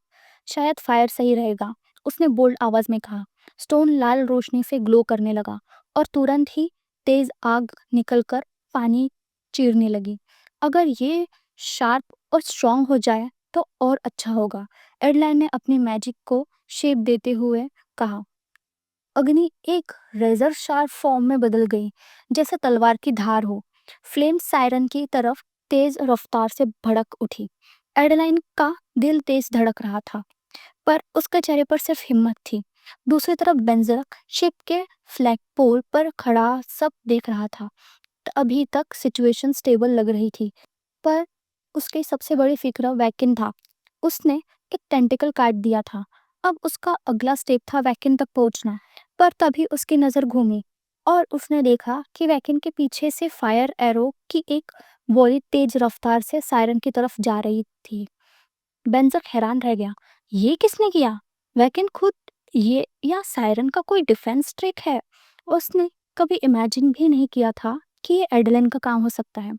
शायद फायर सही रहेगा, उसने बोल्ड आवाज में कहा। स्टोन लाल रोशनी से ग्लो करने लगा और तुरंत ही तेज आग निकलकर पानी चीरने लगी। अगर ये शार्प और स्ट्रांग हो जाए तो और अच्छा होगा, एडलाइन ने अपनी मैजिक को शेप देते हुए कहा। अग्नि एक रेजर शार्प फॉर्म में बदल गई, जैसे तलवार की धार हो। फ्लेम सायरन की तरफ तेज रफ्तार से भड़क उठी। एडेलाइन का दिल तेज धड़क रहा था, पर उसके चेहरे पर सिर्फ हिम्मत थी। दूसरी तरफ बेंजरक शिप के फ्लैग पोल पर खड़ा सब देख रहा था। अभी तक सिचुएशन स्टेबल लग रही थी, पर उसकी सबसे बड़ी फिक्र वैकिन था। उसने एक टेंटिकल काट दिया था। अब उसका अगला स्टेप था वैकिन तक पहुंचना। पर तभी उसकी नज़र घूमी और उसने देखा कि वैकिन के पीछे से फायर एरो की एक वॉली तेज रफ्तार से सायरन की तरफ जा रही थी। बेंजर हैरान रह गया। ये किसने किया? वैकिन खुद? ये या सायरन का कोई डिफेंस ट्रिक है? उसने कभी इमेजिन भी नहीं किया था कि ये एडलिन का काम हो सकता है।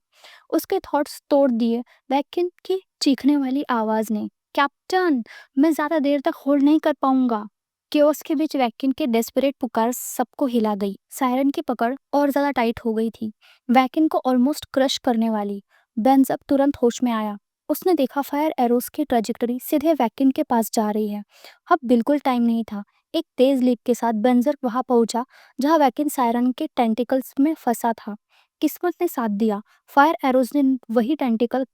उसके थॉट्स तोड़ दिए वैकिन की चीखने वाली आवाज ने। कैप्टन, मैं ज्यादा देर तक होल्ड नहीं कर पाऊंगा। केओस के बीच वैकिन के डेस्परेट पुकार सबको हिला गई। सायरन की पकड़ और ज्यादा टाइट हो गई थी, वैकिन को ऑलमोस्ट क्रश करने वाली। बेंज अब तुरंत होश में आया। उसने देखा फायर एरोस की ट्रेजेक्टरी सीधे वैकिन के पास जा रही है। अब बिल्कुल टाइम नहीं था। एक तेज लीप के साथ बेंजर वहां पहुंचा जहां वैकिन सायरन के टेंटिकल्स में फंसा था। किस्मत ने साथ दिया, फायर एरोज ने वही टेंटिकल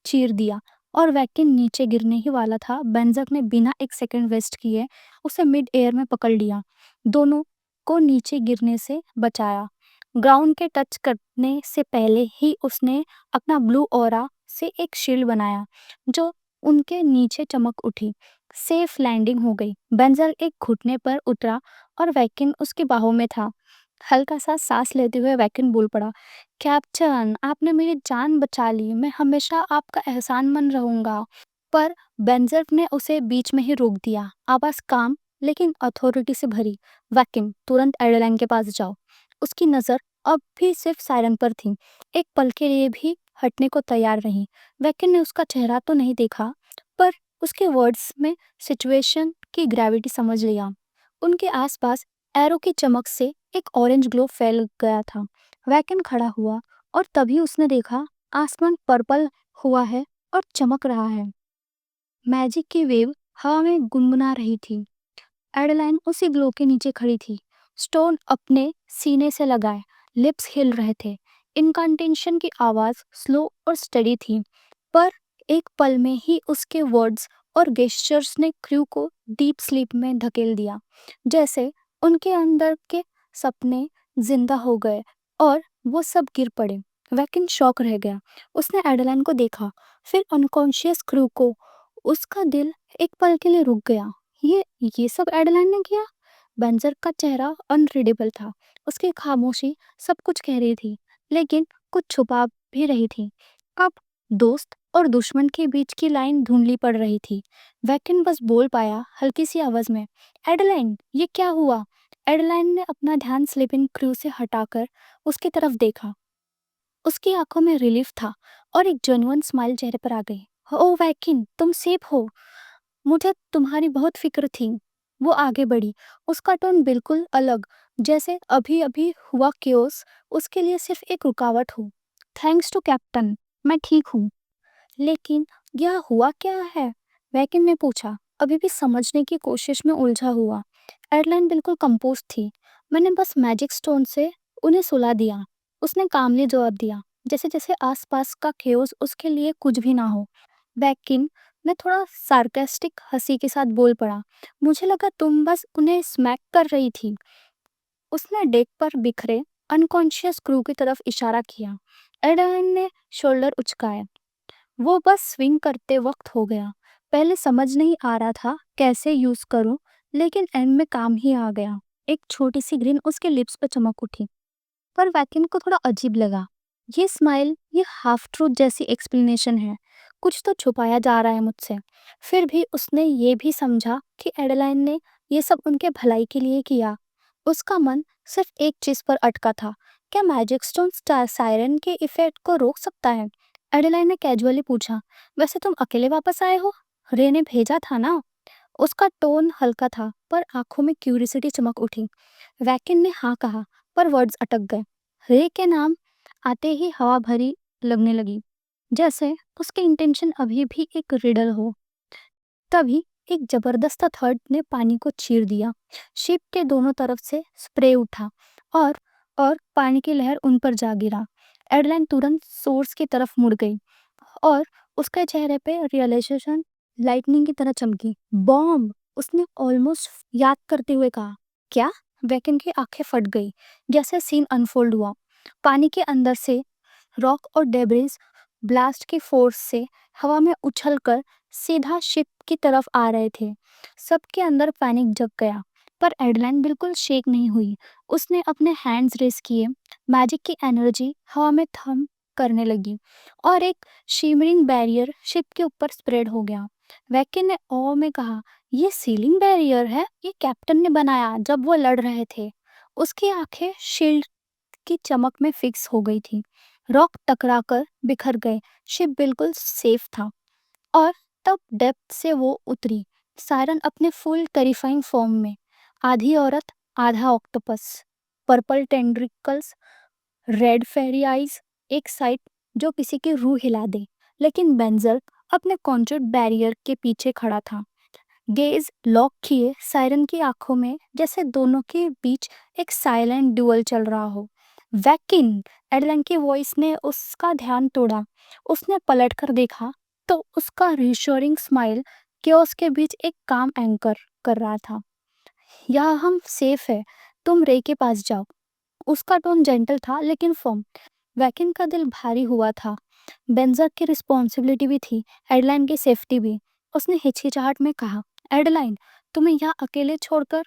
चीर दिया और वैकिन नीचे गिरने ही वाला था। बेंजर ने बिना एक सेकंड वेस्ट किए उसे मिड एयर में पकड़ लिया, दोनों को नीचे गिरने से बचाया। ग्राउंड के टच करने से पहले ही उसने अपना ब्लू ऑरा से एक शील्ड बनाया जो उनके नीचे चमक उठी। सेफ लैंडिंग हो गई। बेंजर एक घुटने पर उतरा और वैकिन उसकी बाहों में था। हल्का सा सांस लेते हुए वैकिन बोल पड़ा, कैप्टन, आपने मेरी जान बचा ली, मैं हमेशा आपका एहसानमंद रहूंगा। पर बेंजर ने उसे बीच में ही रोक दिया, आवाज काम लेकिन अथॉरिटी से भरी। वैकिन, तुरंत एडेलाइन के पास जाओ। उसकी नजर अब भी सिर्फ सायरन पर थी, एक पल के लिए भी हटने को तैयार नहीं। वैकिन ने उसका चेहरा तो नहीं देखा, पर उसके वर्ड्स में सिचुएशन की ग्रेविटी समझ लिया। उनके आसपास एरो की चमक से एक ऑरेंज ग्लो फैल गया था। वैकिन खड़ा हुआ और तभी उसने देखा आसमान पर्पल हुआ है और चमक रहा है। मैजिक की वेव हवा में गुनगुना रही थी। एडेलाइन उसी ग्लो के नीचे खड़ी थी, स्टोन अपने सीने से लगाए, लिप्स हिल रहे थे। इनकांटेशन की आवाज स्लो और स्टेडी थी, पर एक पल में ही उसके वर्ड्स और गेस्चर्स ने क्रू को डीप स्लीप में धकेल दिया, जैसे उनके अंदर के सपने जिंदा हो गए और वो सब गिर पड़े। वैकिन शॉक रह गया। उसने एडेलाइन को देखा, फिर अनकॉन्शियस क्रू को। उसका दिल एक पल के लिए रुक गया। ये सब एडेलाइन ने किया? बेंजर का चेहरा अनरीडेबल था। उसकी खामोशी सब कुछ कह रही थी, लेकिन कुछ छुपा भी रही थी। अब दोस्त और दुश्मन के बीच की लाइन धुंधली पड़ रही थी। वैकिन बस बोल पाया हल्की सी आवाज में, एडेलाइन, ये क्या हुआ? एडेलाइन ने अपना ध्यान स्लीपिंग क्रू से हटाकर उसकी तरफ देखा। उसकी आंखों में रिलीफ था और एक जेन्युइन स्माइल चेहरे पर आ गई। ओ वैकिन, तुम सेफ हो? मुझे तुम्हारी बहुत फिक्र थी। वो आगे बढ़ी, उसका टोन बिल्कुल अलग, जैसे अभी-अभी हुआ केओस उसके लिए सिर्फ एक रुकावट हो। थैंक्स टू कैप्टन, मैं ठीक हूँ। लेकिन यह हुआ क्या है? वैकिन ने पूछा, अभी भी समझने की कोशिश में उलझा हुआ। एडलाइन बिल्कुल कंपोज थी। मैंने बस मैजिक स्टोन से उन्हें सुला दिया। उसने कामली जवाब दिया, जैसे जैसे आसपास का केओस उसके लिए कुछ भी ना हो। वैकिन ने थोड़ा सार्केस्टिक हंसी के साथ बोल पड़ा, मुझे लगा तुम बस उन्हें स्मैक कर रही थी। उसने डेक पर बिखरे अनकॉन्शियस क्रू की तरफ इशारा किया। एडलाइन ने शोल्डर उचकाए। वो बस स्विंग करते वक्त हो गया। पहले समझ नहीं आ रहा था कैसे यूज करूं, लेकिन एंड में काम ही आ गया। एक छोटी सी ग्रीन उसके लिप्स पर चमक उठी, पर वैकिन को थोड़ा अजीब लगा। ये स्माइल, ये हाफ ट्रूथ जैसी एक्सप्लेनेशन है। कुछ तो छुपाया जा रहा है मुझसे। फिर भी उसने ये भी समझा कि एडेलाइन ने ये सब उनके भलाई के लिए किया। उसका मन सिर्फ एक चीज पर अटका था, क्या मैजिक स्टोन स्टार सायरन के इफेक्ट को रोक सकता है? एडेलाइन ने कैजुअली पूछा, वैसे तुम अकेले वापस आए हो? रे ने भेजा था ना? उसका टोन हल्का था, पर आंखों में क्यूरियोसिटी चमक उठी। वैकिन ने हाँ कहा, पर वर्ड्स अटक गए। रे के नाम आते ही हवा भरी लगने लगी, जैसे उसके इंटेंशन अभी भी एक रिडल हो। तभी एक जबरदस्त थर्ड ने पानी को चीर दिया। शिप के दोनों तरफ से स्प्रे उठा और और पानी की लहर उन पर जा गिरा। एडलाइन तुरंत सोर्स की तरफ मुड़ गई और उसके चेहरे पे रियलाइजेशन लाइटनिंग की तरह चमकी। बॉम्ब! उसने ऑलमोस्ट याद करते हुए कहा। क्या? वैकिन की आंखें फट गई जैसे सीन अनफोल्ड हुआ। पानी के अंदर से रॉक और डेब्रिस ब्लास्ट की फोर्स से हवा में उछलकर सीधा शिप की तरफ आ रहे थे। सबके अंदर पैनिक जग गया, पर एडलाइन बिल्कुल शेक नहीं हुई। उसने अपने हैंड्स रेस किए, मैजिक की एनर्जी हवा में थम करने लगी और एक शिमरिंग बैरियर शिप के ऊपर स्प्रेड हो गया। वैकिन ने ऑ में कहा, ये सीलिंग बैरियर है, ये कैप्टन ने बनाया जब वो लड़ रहे थे। उसकी आंखें शील्ड की चमक में फिक्स हो गई थी। रॉक टकराकर बिखर गए, शिप बिल्कुल सेफ था। और तब डेप्थ से वो उतरी, सायरन अपने फुल टेरिफाइंग फॉर्म में, आधी औरत आधा ऑक्टोपस, पर्पल टेंड्रिकल्स, रेड फेरी आइज, एक साइड जो किसी की रूह हिला दे। लेकिन बेंजर अपने कॉन्ट्रेट बैरियर के पीछे खड़ा था, गेज लॉक किए सायरन की आंखों में, जैसे दोनों के बीच एक साइलेंट ड्यूअल चल रहा हो। वैकिन! एडलन की वॉइस ने उसका ध्यान तोड़ा। उसने पलटकर देखा तो उसका रिश्योरिंग स्माइल केओस के बीच एक काम एंकर कर रहा था। यहाँ हम सेफ है, तुम रे के पास जाओ। उसका टोन जेंटल था लेकिन फर्म। वैकिन का दिल भारी हुआ था। बेंजर की रिस्पॉन्सिबिलिटी भी थी, एडलाइन की सेफ्टी भी। उसने हिचकिचाहट में कहा, एडलाइन, तुम्हें यहाँ अकेले छोड़कर।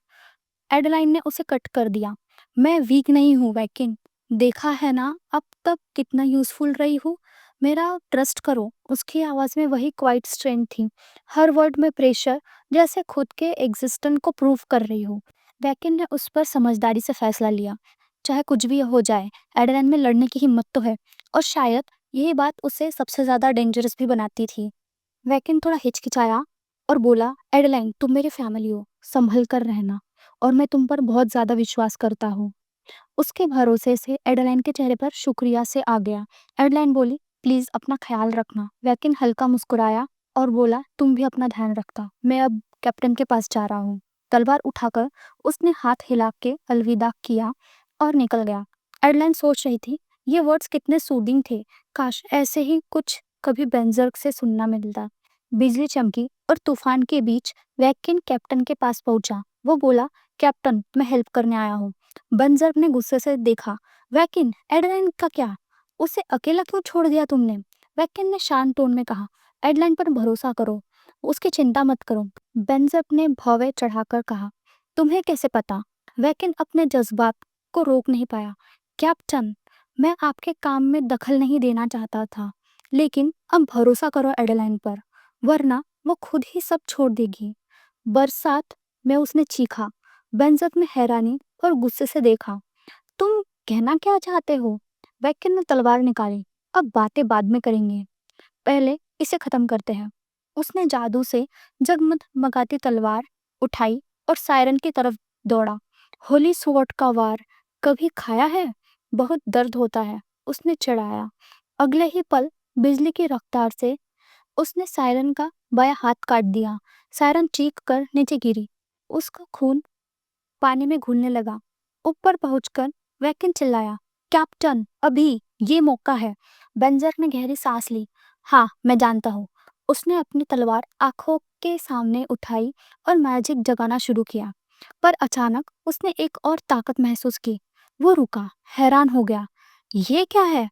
एडलाइन ने उसे कट कर दिया। मैं वीक नहीं हूँ वैकिन, देखा है ना अब तक कितना यूजफुल रही हूँ। मेरा ट्रस्ट करो। उसकी आवाज़ में वही क्वाइट स्ट्रेंथ थी, हर वर्ड में प्रेशर, जैसे खुद के एग्जिस्टेंस को प्रूव कर रही हो। वैकिन ने उस पर समझदारी से फैसला लिया, चाहे कुछ भी हो जाए, एडलाइन में लड़ने की हिम्मत तो है। और शायद यही बात उसे सबसे ज़्यादा डेंजरस भी बनाती थी। वैकिन थोड़ा हिचकिचाया और बोला, एडलाइन, तुम मेरी फैमिली हो, संभल कर रहना, और मैं तुम पर बहुत ज़्यादा विश्वास करता हूँ। उसके भरोसे से एडलाइन के चेहरे पर शुक्रिया से आ गया। एडलाइन बोली, प्लीज़ अपना ख्याल रखना। वैकिन हल्का मुस्कुराया और बोला, तुम भी अपना ध्यान रखना, मैं अब कैप्टन के पास जा रहा हूँ। तलवार उठाकर उसने हाथ हिला के अलविदा किया और निकल गया। एडलाइन सोच रही थी, ये वर्ड्स कितने सूदिंग थे, काश ऐसे ही कुछ कभी बेंजर्क से सुनना मिलता। बिजली चमकी और तूफान के बीच वैकिन कैप्टन के पास पहुंचा। वो बोला, कैप्टन, मैं हेल्प करने आया हूँ। बंजर ने गुस्से से देखा। वैकिन, एडलाइन का क्या? उसे अकेला क्यों छोड़ दिया तुमने? वैकिन ने शांत टोन में कहा, एडलाइन पर भरोसा करो, उसकी चिंता मत करो। बेंजर ने भौवे चढ़ाकर कहा, तुम्हें कैसे पता? वैकिन अपने जज्बात को रोक नहीं पाया। कैप्टन, मैं आपके काम में दखल नहीं देना चाहता था, लेकिन अब भरोसा करो एडलाइन पर, वरना वो खुद ही सब छोड़ देगी। बरसात में उसने चीखा। बेंजर ने हैरानी और गुस्से से देखा। तुम कहना क्या चाहते हो? वैक्य ने तलवार निकाली। अब बातें बाद में करेंगे, पहले इसे खत्म करते हैं। उसने जादू से जगमगाती तलवार उठाई और सायरन की तरफ दौड़ा। होली स्वॉर्ड का वार कभी खाया है? बहुत दर्द होता है, उसने चिढ़ाया। अगले ही पल बिजली की रफ्तार से उसने सायरन का बायां हाथ काट दिया। सायरन चीख कर नीचे गिरी। उसका खून पानी में घुलने लगा। ऊपर पहुंचकर वैकिन चिल्लाया, कैप्टन, अभी ये मौका है। बेंजर ने गहरी सांस ली। हाँ, मैं जानता हूँ। उसने अपनी तलवार आंखों के सामने उठाई और मैजिक जगाना शुरू किया। पर अचानक उसने एक और ताकत महसूस की। वो रुका, हैरान हो गया। ये क्या है?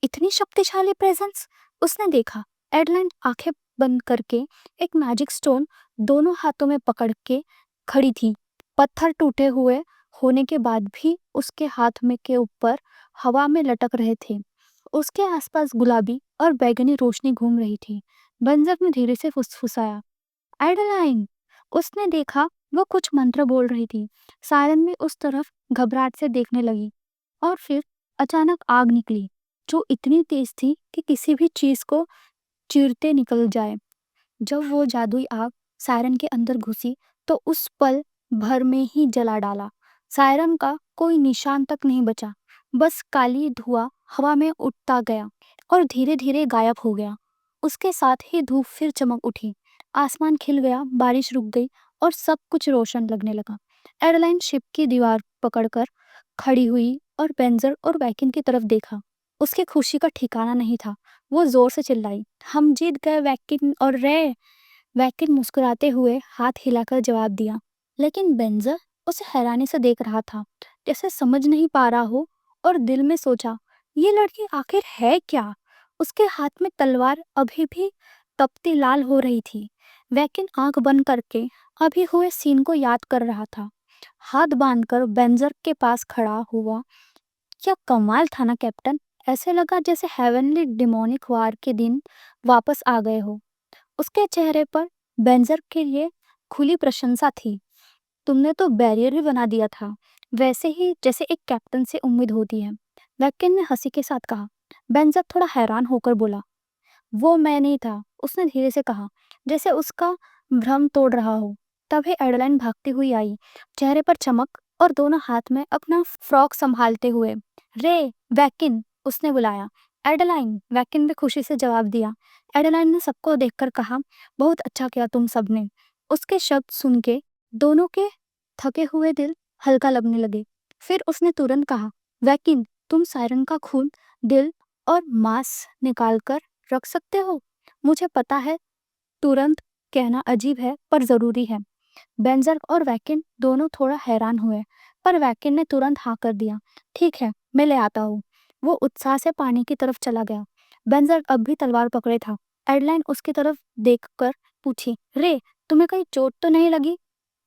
इतनी शक्तिशाली प्रेजेंस? उसने देखा, एडलाइन आंखें बंद करके एक मैजिक स्टोन दोनों हाथों में पकड़ के खड़ी थी। पत्थर टूटे हुए होने के बाद भी उसके हाथ में के ऊपर हवा में लटक रहे थे। उसके आसपास गुलाबी और बैगनी रोशनी घूम रही थी। बंजर ने धीरे से फुसफुसाया, एडलाइन। उसने देखा वो कुछ मंत्र बोल रही थी। सायरन भी उस तरफ घबराहट से देखने लगी और फिर अचानक आग निकली, जो इतनी तेज थी कि किसी भी चीज को चीरते निकल जाए। जब वो जादुई आग सायरन के अंदर घुसी तो उस पल भर में ही जला डाला। सायरन का कोई निशान तक नहीं बचा, बस काली धुआं हवा में उठता गया और धीरे धीरे गायब हो गया। उसके साथ ही धूप फिर चमक उठी, आसमान खिल गया, बारिश रुक गई और सब कुछ रोशन लगने लगा। एयरलाइन शिप की दीवार पकड़कर खड़ी हुई और बेंजर और वैकिन की तरफ देखा। उसकी खुशी का ठिकाना नहीं था। वो जोर से चिल्लाई, हम जीत गए वैकिन और रे। वैकिन मुस्कुराते हुए हाथ हिलाकर जवाब दिया, लेकिन बेंजर उसे हैरानी से देख रहा था, जैसे समझ नहीं पा रहा हो, और दिल में सोचा, ये लड़की आखिर है क्या? उसके हाथ में तलवार अभी भी तपती लाल हो रही थी। वैकिन आंख बंद करके अभी हुए सीन को याद कर रहा था। हाथ बांधकर बेंजर के पास खड़ा हुआ। क्या कमाल था ना कैप्टन। ऐसे लगा जैसे हेवनली डिमोनिक वार के दिन वापस आ गए हो। उसके चेहरे पर बेंजर के लिए खुली प्रशंसा थी। तुमने तो बैरियर ही बना दिया था, वैसे ही जैसे एक कैप्टन से उम्मीद होती है। वैकिन ने हंसी के साथ कहा। बेंजर थोड़ा हैरान होकर बोला, वो मैं नहीं था। उसने धीरे से कहा, जैसे उसका भ्रम तोड़ रहा हो। तभी एडलाइन भागती हुई आई, चेहरे पर चमक और दोनों हाथ में अपना फ्रॉक संभालते हुए। रे, वैकिन, उसने बुलाया। एडलाइन, वैकिन ने खुशी से जवाब दिया। एडलाइन ने सबको देखकर कहा, बहुत अच्छा किया तुम सबने। उसके शब्द सुन के दोनों के थके हुए दिल हल्का लगने लगे। फिर उसने तुरंत कहा, वैकिन, तुम सायरन का खून, दिल और मांस निकाल कर रख सकते हो? मुझे पता है तुरंत कहना अजीब है पर जरूरी है। बेंजर और वैकिन दोनों थोड़ा हैरान हुए, पर वैकिन ने तुरंत हाँ कर दिया। ठीक है, मैं ले आता हूँ। वो उत्साह से पानी की तरफ चला गया। बेंजर अब भी तलवार पकड़े था। एडलाइन उसकी तरफ देखकर पूछी, रे, तुम्हें कहीं चोट तो नहीं लगी?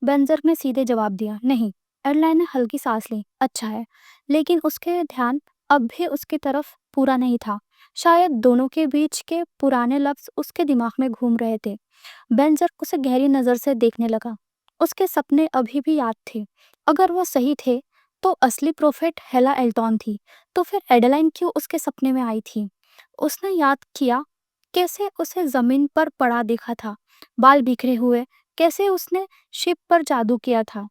बेंजर ने सीधे जवाब दिया, नहीं। एडलाइन ने हल्की सांस ली। अच्छा है। लेकिन उसके ध्यान अब भी उसकी तरफ पूरा नहीं था। शायद दोनों के बीच के पुराने लफ्ज उसके दिमाग में घूम रहे थे। बेंजर उसे गहरी नजर से देखने लगा। उसके सपने अभी भी याद थे। अगर वो सही थे तो असली प्रोफेट हेला एल्टॉन थी। तो फिर एडेलाइन क्यों उसके सपने में आई थी? उसने याद किया कैसे उसे जमीन पर पड़ा देखा था, बाल बिखरे हुए, कैसे उसने शिप पर जादू किया था।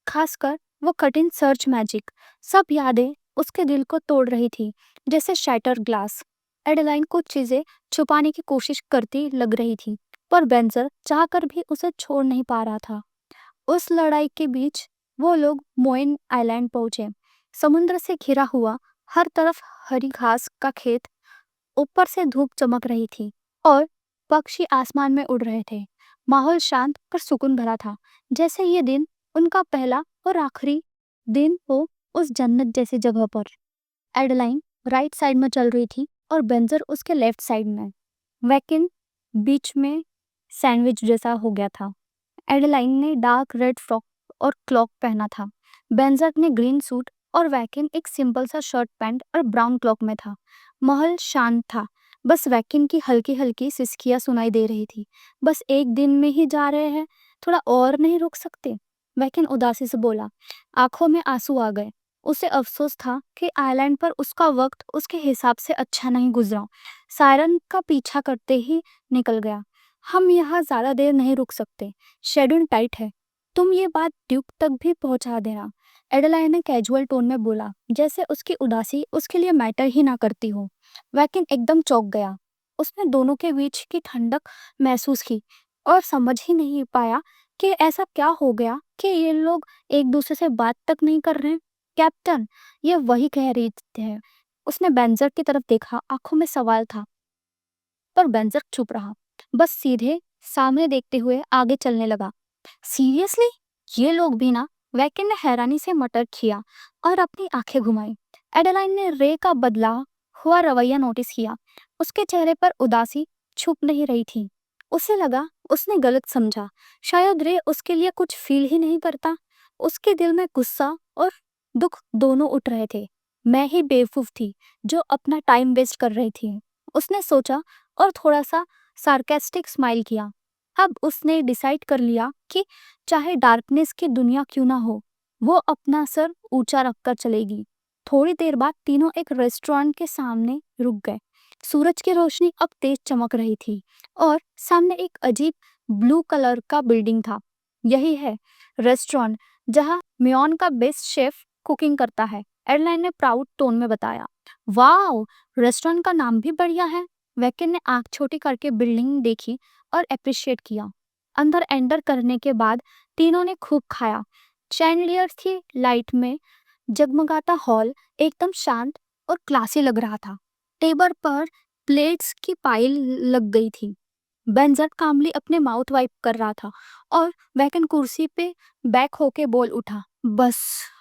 खासकर वो कठिन सर्च मैजिक, सब यादें उसके दिल को तोड़ रही थी, जैसे शैटर ग्लास। एडेलाइन कुछ चीजें छुपाने की कोशिश करती लग रही थी, पर बेंजर चाहकर भी उसे छोड़ नहीं पा रहा था। उस लड़ाई के बीच वो लोग मोइन आइलैंड पहुंचे। समुद्र से घिरा हुआ, हर तरफ हरी घास का खेत, ऊपर से धूप चमक रही थी और पक्षी आसमान में उड़ रहे थे। माहौल शांत पर सुकून भरा था, जैसे ये दिन उनका पहला और आखिरी दिन हो उस जन्नत जैसी जगह पर। एडलाइन राइट साइड में चल रही थी और बेंजर उसके लेफ्ट साइड में। वैकिन बीच में सैंडविच जैसा हो गया था। एडलाइन ने डार्क रेड फ्रॉक और क्लॉक पहना था। बेंजर ने ग्रीन सूट और वैकिन एक सिंपल सा शर्ट पैंट और ब्राउन क्लॉक में था। माहौल शांत था, बस वैकिन की हल्की हल्की सिसकियां सुनाई दे रही थी। बस एक दिन में ही जा रहे हैं, थोड़ा और नहीं रुक सकते? वैकिन उदासी से बोला। आंखों में आंसू आ गए। उसे अफसोस था कि आइलैंड पर उसका वक्त उसके हिसाब से अच्छा नहीं गुजरा। सायरन का पीछा करते ही निकल गया। हम यहाँ ज्यादा देर नहीं रुक सकते, शेड्यूल टाइट है। तुम ये बात ड्यूक तक भी पहुंचा देना, एडेलाइन ने कैजुअल टोन में बोला, जैसे उसकी उदासी उसके लिए मैटर ही ना करती हो। वैकिन एकदम चौंक गया। उसने दोनों के बीच की ठंडक महसूस की और समझ ही नहीं पाया कि ऐसा क्या हो गया कि ये लोग एक दूसरे से बात तक नहीं कर रहे। कैप्टन, ये वही कह रही है। उसने बेंजर की तरफ देखा, आंखों में सवाल था, पर बेंजर चुप रहा, बस सीधे सामने देखते हुए आगे चलने लगा। सीरियसली, ये लोग भी ना? वैकिन ने हैरानी से मटर किया और अपनी आंखें घुमाई। एडेलाइन ने रे का बदला हुआ रवैया नोटिस किया। उसके चेहरे पर उदासी छुप नहीं रही थी। उसे लगा उसने गलत समझा, शायद रे उसके लिए कुछ फील ही नहीं करता। उसके दिल में गुस्सा और दुख दोनों उठ रहे थे। मैं ही बेवकूफ थी जो अपना टाइम वेस्ट कर रही थी, उसने सोचा और थोड़ा सा सार्केस्टिक स्माइल किया। अब उसने डिसाइड कर लिया कि चाहे डार्कनेस की दुनिया क्यों ना हो, वो अपना सर ऊंचा रखकर चलेगी। थोड़ी देर बाद तीनों एक रेस्टोरेंट के सामने रुक गए। सूरज की रोशनी अब तेज चमक रही थी और सामने एक अजीब ब्लू कलर का बिल्डिंग था। यही है रेस्टोरेंट जहां मियोन का बेस्ट शेफ कुकिंग करता है, एयरलाइन ने प्राउड टोन में बताया। वाओ, रेस्टोरेंट का नाम भी बढ़िया है। वैकिन ने आंख छोटी करके बिल्डिंग देखी और अप्रिशिएट किया। अंदर एंटर करने के बाद तीनों ने खूब खाया। चैंडलियर की लाइट में जगमगाता हॉल एकदम शांत और क्लासी लग रहा था। टेबल पर प्लेट्स की पाइल लग गई थी। बेंजर कामली अपने माउथ वाइप कर रहा था और वैकन कुर्सी पे बैक होके बोल उठा, बस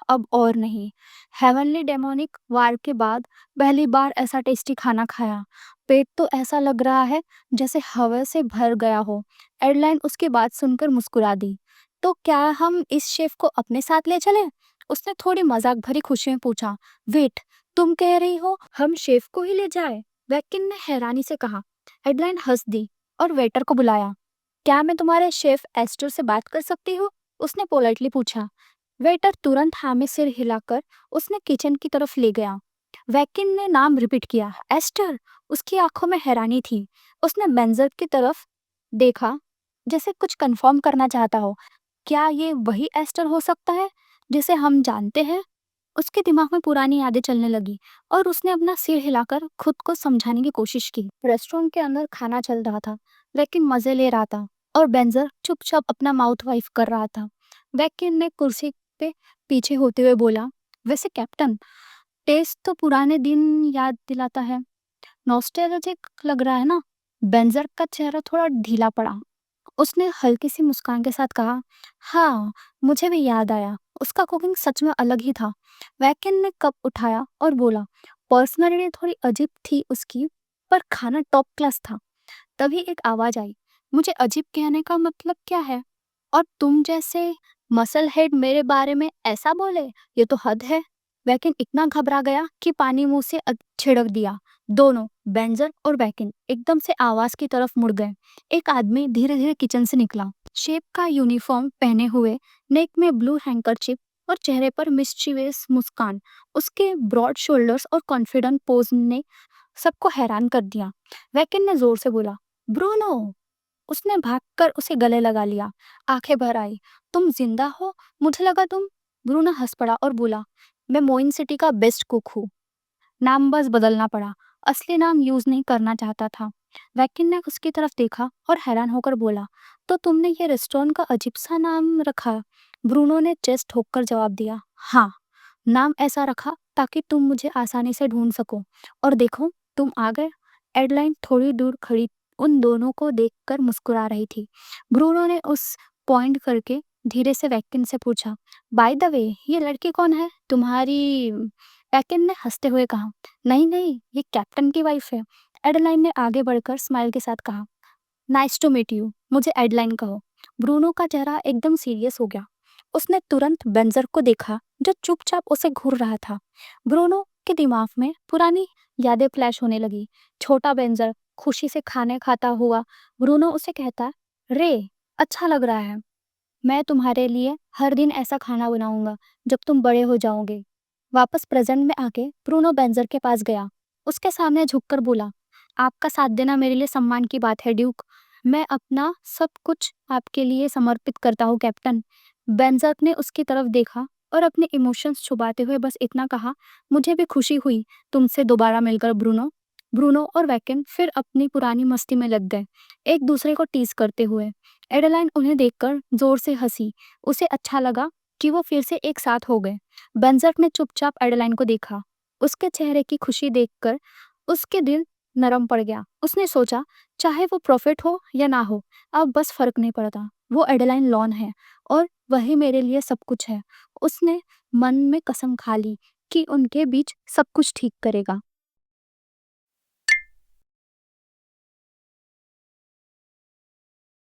अब और नहीं। हेवनली डेमोनिक वार के बाद पहली बार ऐसा टेस्टी खाना खाया। पेट तो ऐसा लग रहा है जैसे हवा से भर गया हो। एयरलाइन उसकी बात सुनकर मुस्कुरा दी। तो क्या हम इस शेफ को अपने साथ ले चलें? उसने थोड़ी मजाक भरी खुशी में पूछा। वेट, तुम कह रही हो हम शेफ को ही ले जाए? वैकिन ने हैरानी से कहा। एयरलाइन हंस दी और वेटर को बुलाया। क्या मैं तुम्हारे शेफ एस्टर से बात कर सकती हूँ? उसने पोलाइटली पूछा। वेटर तुरंत हाँ में सिर हिलाकर उसने किचन की तरफ ले गया। वैकिन ने नाम रिपीट किया, एस्टर। उसकी आंखों में हैरानी थी। उसने बेंजर की तरफ देखा, जैसे कुछ कंफर्म करना चाहता हो। क्या ये वही एस्टर हो सकता है जिसे हम जानते हैं? उसके दिमाग में पुरानी यादें चलने लगी और उसने अपना सिर हिलाकर खुद को समझाने की कोशिश की। रेस्टोरेंट के अंदर खाना चल रहा था, वैकिन मजे ले रहा था और बेंजर चुपचाप अपना माउथ वाइफ कर रहा था। वैकिन ने कुर्सी पे पीछे होते हुए बोला, वैसे कैप्टन, टेस्ट तो पुराने दिन याद दिलाता है। नॉस्टैल्जिक लग रहा है ना? बेंजर का चेहरा थोड़ा ढीला पड़ा। उसने हल्की सी मुस्कान के साथ कहा, हाँ, मुझे भी याद आया। उसका कुकिंग सच में अलग ही था। वैकिन ने कप उठाया और बोला, पर्सनैलिटी थोड़ी अजीब थी उसकी, पर खाना टॉप क्लास था। तभी एक आवाज आई, मुझे अजीब कहने का मतलब क्या है? और तुम जैसे मसल हेड मेरे बारे में ऐसा बोले, ये तो हद है। वैकिन इतना घबरा गया कि पानी मुंह से छिड़क दिया। दोनों, बेंजर और वैकिन, एकदम से आवाज की तरफ मुड़ गए। एक आदमी धीरे धीरे किचन से निकला, शेप का यूनिफॉर्म पहने हुए, नेक में ब्लू हैंकरचिप और चेहरे पर मिस्टीवियस मुस्कान। उसके ब्रॉड शोल्डर्स और कॉन्फिडेंट पोज ने सबको हैरान कर दिया। वैकिन ने जोर से बोला, ब्रूनो। उसने भागकर उसे गले लगा लिया, आंखें भर आई। तुम जिंदा हो? मुझे लगा तुम। ब्रूनो हंस पड़ा और बोला, मैं मोइन सिटी का बेस्ट कुक हूँ। नाम बस बदलना पड़ा, असली नाम यूज नहीं करना चाहता था। वैकिन ने उसकी तरफ देखा और हैरान होकर बोला, तो तुमने ये रेस्टोरेंट का अजीब सा नाम रखा? ब्रूनो ने चेस्ट ठोककर जवाब दिया, हाँ, नाम ऐसा रखा ताकि तुम मुझे आसानी से ढूंढ सको। और देखो, तुम आ गए। एडलाइन थोड़ी दूर खड़ी उन दोनों को देखकर मुस्कुरा रही थी। ब्रूनो ने उस पॉइंट करके धीरे से वैकिन से पूछा, बाय द वे, ये लड़की कौन है तुम्हारी? वैकिन ने हंसते हुए कहा, नहीं नहीं, ये कैप्टन की वाइफ है। एडलाइन ने आगे बढ़कर स्माइल के साथ कहा, नाइस टू मीट यू, मुझे एडलाइन कहो। ब्रूनो का चेहरा एकदम सीरियस हो गया। उसने तुरंत बेंजर को देखा जो चुपचाप उसे घूर रहा था। ब्रूनो के दिमाग में पुरानी यादें फ्लैश होने लगी। छोटा बेंजर खुशी से खाने खाता हुआ। ब्रूनो उसे कहता, रे, अच्छा लग रहा है। मैं तुम्हारे लिए हर दिन ऐसा खाना बनाऊंगा जब तुम बड़े हो जाओगे। वापस प्रेजेंट में आके ब्रूनो बेंजर के पास गया। उसके सामने झुककर बोला, आपका साथ देना मेरे लिए सम्मान की बात है ड्यूक। मैं अपना सब कुछ आपके लिए समर्पित करता हूँ कैप्टन। बेंज़र्क ने उसकी तरफ देखा और अपने इमोशंस छुपाते हुए बस इतना कहा, मुझे भी खुशी हुई तुमसे दोबारा मिलकर ब्रूनो। ब्रूनो और वैकेन फिर अपनी पुरानी मस्ती में लग गए, एक दूसरे को टीज़ करते हुए। एडेलाइन उन्हें देखकर ज़ोर से हँसी, उसे अच्छा लगा कि वो फिर से एक साथ हो गए। बेंज़र्क ने चुपचाप एडेलाइन को देखा, उसके चेहरे की खुशी देखकर उसके दिल नरम पड़ गया। उसने सोचा, चाहे वो प्रॉफ़िट हो या ना हो, अब बस फ़र्क नहीं पड़ता। वो एडेलाइन लॉन है और वही मेरे लिए सब कुछ है। उसने मन में कसम खा ली कि उनके बीच सब कुछ ठीक करेगा।